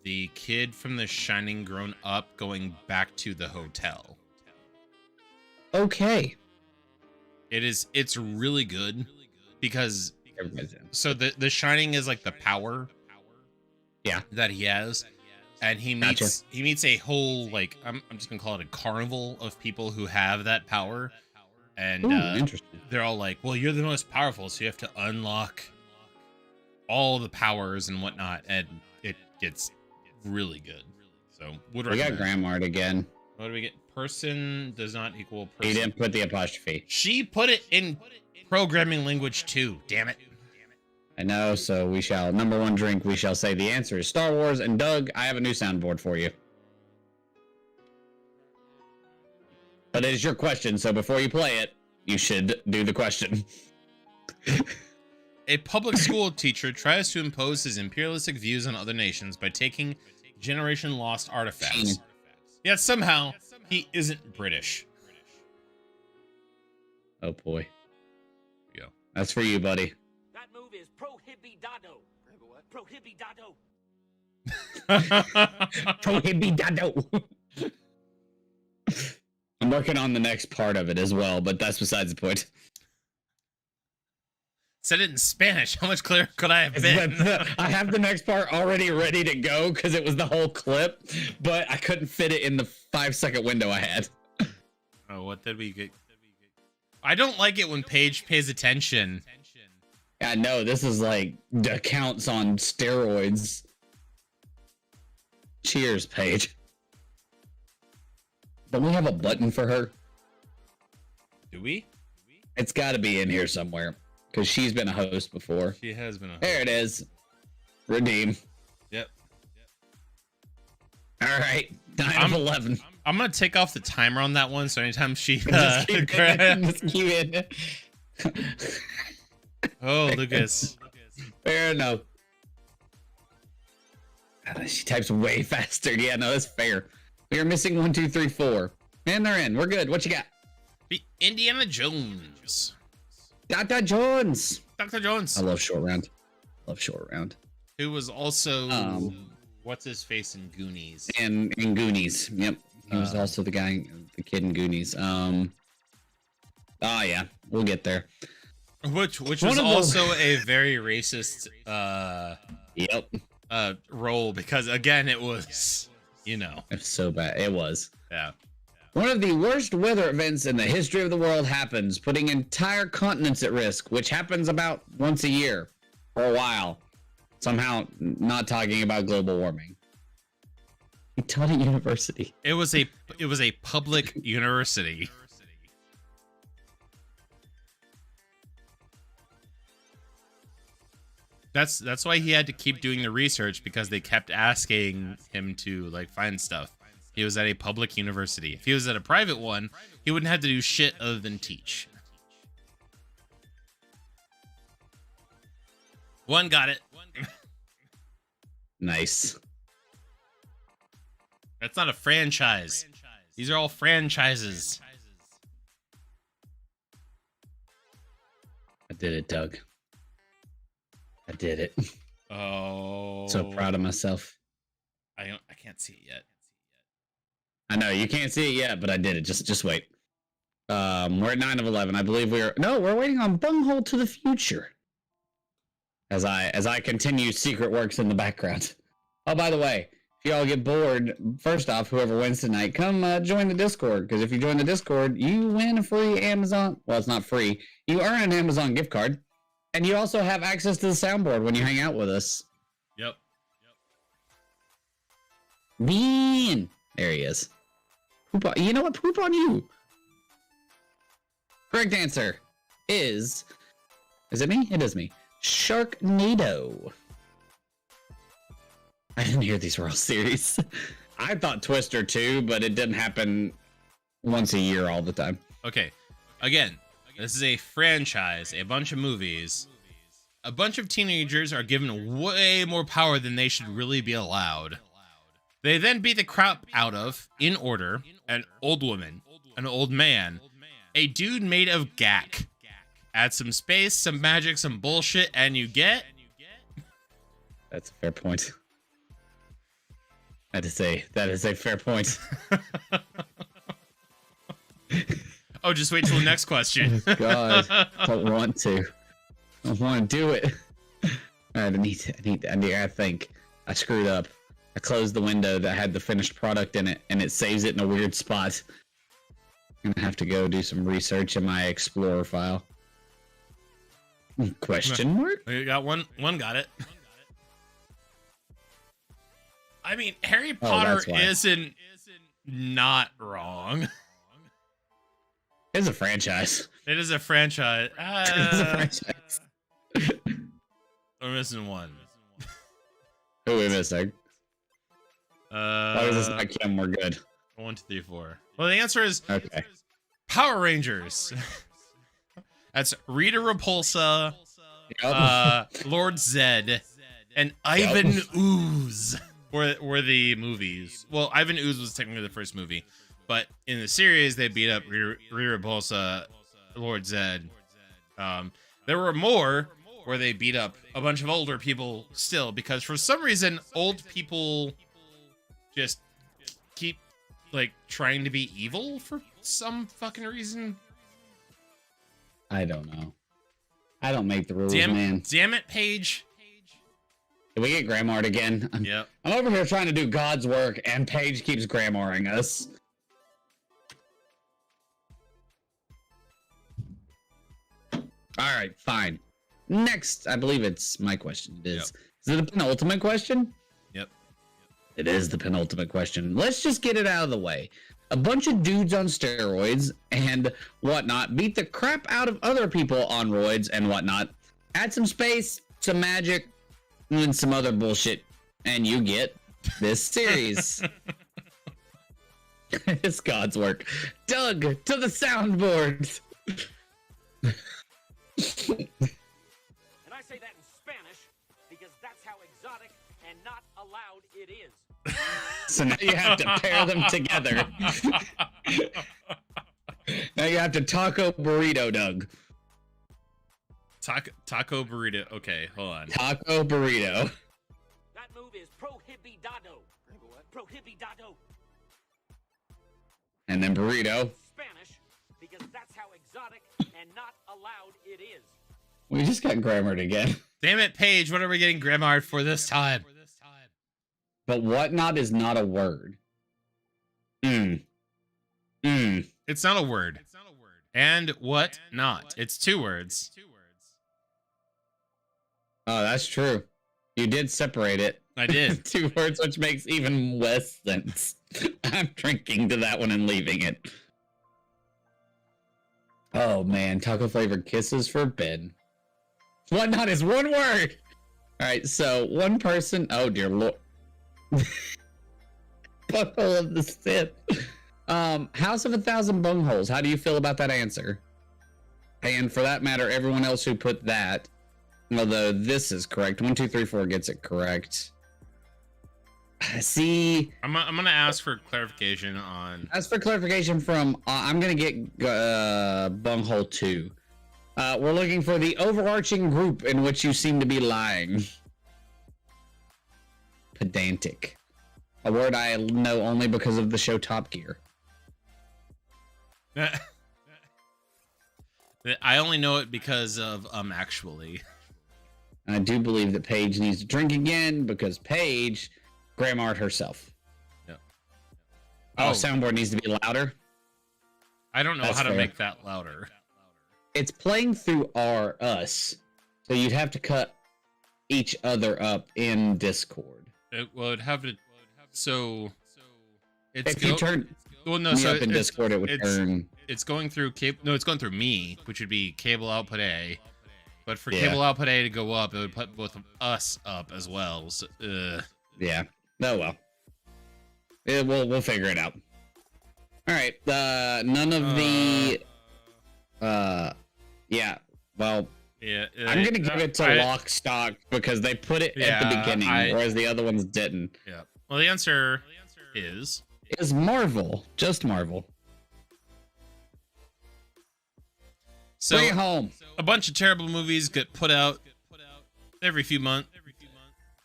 the kid from The Shining grown up going back to the hotel. Okay. It's really good because Everybody's in. so the Shining is like the power Yeah. that he has, and he meets a whole, like, I'm just gonna call it a carnival of people who have that power, and Ooh, interesting. they're all like, well, you're the most powerful, so you have to unlock all the powers and whatnot, and it gets really good. So would We got recommend. Grandmart again. What do we get? Person does not equal person. He didn't put the apostrophe. She put it in programming language too. Damn it. I know, so we shall, number one drink, we shall say the answer is Star Wars. And Doug, I have a new soundboard for you. But it is your question, so before you play it, you should do the question. A public school teacher tries to impose his imperialistic views on other nations by taking generation lost artifacts. Yet somehow, he isn't British. Oh boy. Yeah. That's for you, buddy. That move is prohibidado. What? Prohibidado. Prohibidado. I'm working on the next part of it as well, but that's besides the point. Said it in Spanish. How much clearer could I have been? I have the next part already ready to go because it was the whole clip, but I couldn't fit it in the 5-second window I had. Oh, what did we get? I don't like it when Paige pays attention. I know, this is like accounts on steroids. Cheers, Paige. Don't we have a button for her? Do we? It's got to be in here somewhere because she's been a host before. She has been a host. There it is. Redeem. Yep. All right. 9 of 11. I'm gonna take off the timer on that one, so anytime she Just keep it. Oh, Lucas. Fair enough. She types way faster. Yeah, no, that's fair. We are missing 1, 2, 3, 4. And they're in. We're good. What you got? The Indiana Jones. Dr. Jones. Dr. Jones. I love short round. Love short round. Who was also what's his face in Goonies? And in Goonies. Yep. He was also the guy, the kid in Goonies. Oh yeah, we'll get there. Which was also a very racist Yep. role because again it was, you know. It's so bad. It was. Yeah. One of the worst weather events in the history of the world happens, putting entire continents at risk, which happens about once a year for a while. Somehow not talking about global warming. He taught at university. It was a public university. That's why he had to keep doing the research because they kept asking him to like find stuff. He was at a public university. If he was at a private one, he wouldn't have to do shit other than teach. One got it. Nice. That's not a franchise. These are all franchises. I did it, Doug. I did it. Oh. So proud of myself. I can't see it yet. I know you can't see it yet, but I did it. Just wait. We're at 9 of 11. I believe we're waiting on Bunghole to the Future. As I continue secret works in the background. Oh, by the way, if y'all get bored, first off, whoever wins tonight, come join the Discord. Because if you join the Discord, you win a free Amazon. Well, it's not free. You earn an Amazon gift card, and you also have access to the soundboard when you hang out with us. Yep. Bean. There he is. Poop on, you know what? Poop on you. Correct answer is it me? It is me. Sharknado. I didn't hear these were all series. I thought Twister too, but it didn't happen once a year all the time. Okay. Again, this is a franchise, a bunch of movies. A bunch of teenagers are given way more power than they should really be allowed. They then beat the crap out of, in order, an old woman, an old man, a dude made of gack. Add some space, some magic, some bullshit, and you get... That's a fair point. That is a fair point. Oh, just wait till the next question. God, don't want to. I want to do it. All right, I think I screwed up. I closed the window that had the finished product in it, and it saves it in a weird spot. I'm gonna have to go do some research in my Explorer file. Question mark? We got one got it. I mean, Harry Potter isn't not wrong. It's a franchise. It is a franchise. It's a franchise. We're missing one. Who are we missing? Why was this not Kim? We're good. 1, 2, 3, 4. Well, the answer is Okay. Power Rangers. That's Rita Repulsa, Yep. Lord Zed, and Ivan Ooze were the movies. Well, Ivan Ooze was technically the first movie, but in the series they beat up Rita Repulsa, Lord Zed. There were more where they beat up a bunch of older people still, because for some reason old people just keep like trying to be evil for some fucking reason. I don't know. I don't make the rules, Damn man. it, Paige. Can we get Grammart again? Yep. I'm over here trying to do God's work, and Paige keeps Grammaring us. All right, fine. Next, I believe it's my question. It is. Is it the penultimate question? Yep. It is the penultimate question. Let's just get it out of the way. A bunch of dudes on steroids and whatnot beat the crap out of other people on roids and whatnot. Add some space, some magic, and then some other bullshit, and you get this series. It's God's work. Doug, to the soundboard. And I say that in Spanish because that's how exotic and not allowed it is. So now you have to pair them together. Now you have to taco burrito, Doug. Taco burrito. Okay, hold on. Taco burrito. That move is prohibidado. Prohibidado. And then burrito. Spanish because that's how exotic and not allowed it is. We just got grammared again. Damn it, Paige. What are we getting Grammart for this time? But whatnot is not a word. It's not a word. And what not? It's 2 words. Oh, that's true. You did separate it. I did. 2 words, which makes even less sense. I'm drinking to that one and leaving it. Oh man, taco flavored kisses for Ben. Whatnot is 1 word. All right, so one person. Oh dear lord. Butthole of the Sith. House of 1,000 Bungholes. How do you feel about that answer? And for that matter, everyone else who put that. Although this is correct. 1, 2, 3, 4 gets it correct. See, I'm gonna ask for clarification on. as for clarification from, I'm gonna get Bunghole 2. We're looking for the overarching group in which you seem to be lying. Pedantic. A word I know only because of the show Top Gear. I only know it because of actually. I do believe that Paige needs to drink again because Paige Grammart herself. Yep. Oh, Oh. soundboard needs to be louder. I don't know That's how to fair. make that louder. It's playing through us, so you'd have to cut each other up in Discord. It'd have to. So it's If you turn well, no, me so up in it's- Discord, it would it's- turn. It's going through cable. No, it's going through me, which would be cable output A. But for Yeah. cable output A to go up, it would put both of us up as well. So, Yeah. Oh well. We'll figure it out. All right. None of the. Yeah. Well, yeah. I'm gonna give it to Lock Stock because they put it at the Yeah, beginning, whereas the other ones didn't. Yeah. Well, the answer is Is Marvel just Marvel? so. Bring it home. A bunch of terrible movies get put out every few months.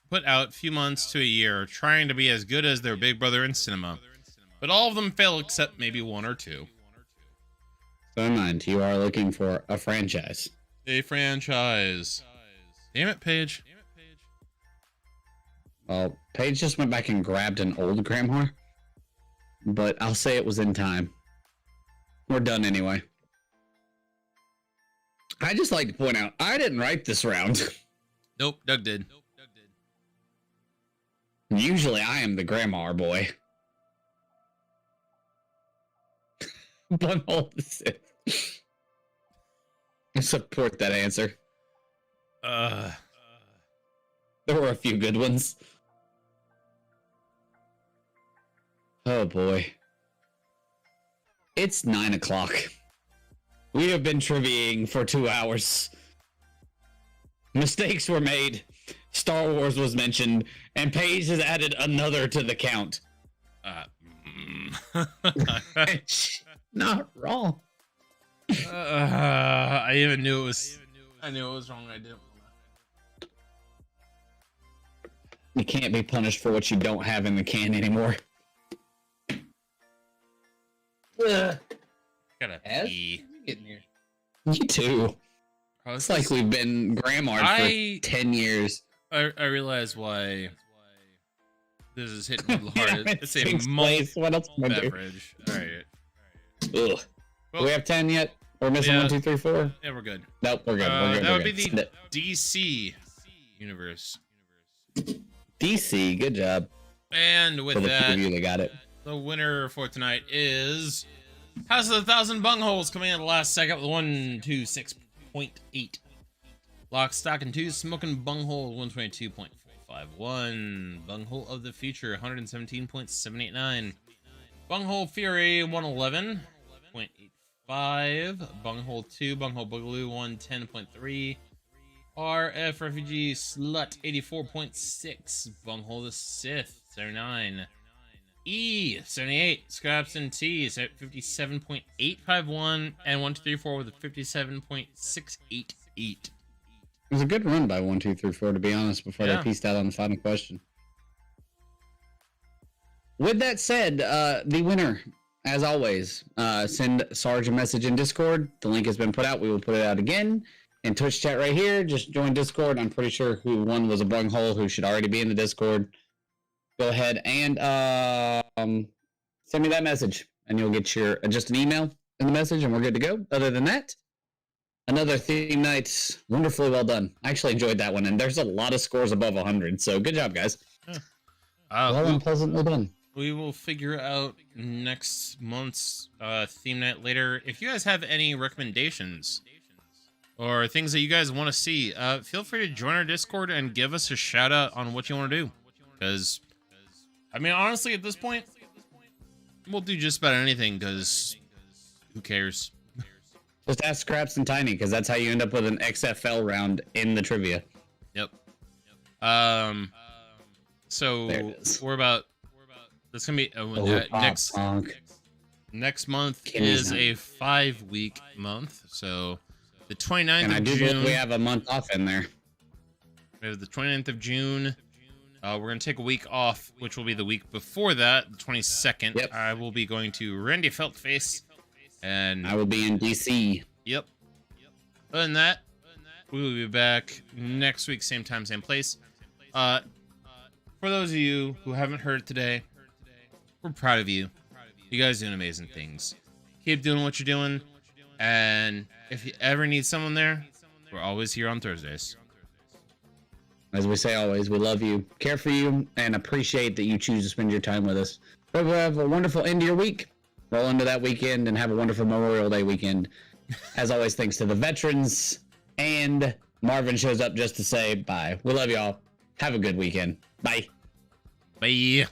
Put out few months to a year, trying to be as good as their big brother in cinema, but all of them fail except maybe 1 or 2. So in mind, you are looking for a franchise. A franchise. Damn it, Paige. Well, Paige just went back and grabbed an old grandma, but I'll say it was in time. We're done anyway. I just like to point out, I didn't write this round. Nope, Doug did. Usually I am the grandma boy. Bunghole the Sith. I support that answer. There were a few good ones. Oh boy. It's 9 o'clock. We have been triviaing for 2 hours. Mistakes were made. Star Wars was mentioned, and Paige has added another to the count. Not wrong. I even knew it was. I knew it was wrong. I didn't. You can't be punished for what you don't have in the can anymore. Gotta As? pee. Me too. Oh, It's like we've been grandma for 10 years. I realize why this is hitting a little hard. It's a Sixth malt place. What else am I doing? beverage. All right. Ugh. Do we have 10 yet? We're missing Yeah. 1, 2, 3, 4. Yeah, we're good. Nope, we're good. We're good. That we're would be good. the Send it. DC universe. DC, good job. And with For the that, preview, they got it. the winner for tonight is House of the Thousand Bungholes coming in at the last second with 126.8. Lock, Stock, and 2 Smoking Bunghole 122.451. Bunghole of the Future 117.789. Bunghole Fury 111.85. Bunghole 2 Bunghole Boogaloo 110.3. RF Refugee Slut 84.6. Bunghole the Sith 79. E 78. Scraps and T's at 57.851. And 1234 with a 57.688. It was a good run by 1, 2, 3, 4, to be honest, before Yeah. they pieced out on the final question. With that said, the winner, as always, send Sarge a message in Discord. The link has been put out. We will put it out again. In Twitch chat right here, just join Discord. I'm pretty sure who won was a bunghole who should already be in the Discord. Go ahead and send me that message, and you'll get your just an email in the message, and we're good to go. Other than that, another theme night, wonderfully well done. I actually enjoyed that one, and there's a lot of scores above 100, so good job, guys. Well and pleasantly done. We will figure out next month's theme night later. If you guys have any recommendations or things that you guys want to see, feel free to join our Discord and give us a shout out on what you want to do. Because, I mean, honestly, at this point, we'll do just about anything because who cares? Just ask Scraps and Tiny, because that's how you end up with an XFL round in the trivia. Yep. So There it is. we're about. That's gonna be next month Kimmy's is not- a 5-week month. So the 29th And I of do June. believe we have a month off in there. We have the 29th of June. We're gonna take a week off, which will be the week before that, the 22nd. Yep. I will be going to Randy Feltface, and I will be in DC. yep. Other than that, we will be back next week, same time, same place. For those of you who haven't heard today, we're proud of you. You guys doing amazing things. Keep doing what you're doing, and if you ever need someone there, we're always here on Thursdays. As we say always, we love you, care for you, and appreciate that you choose to spend your time with us. Hope you have a wonderful end of your week. Roll into that weekend and have a wonderful Memorial Day weekend. As always, thanks to the veterans, and Marvin shows up just to say bye. We love y'all. Have a good weekend. Bye. Bye.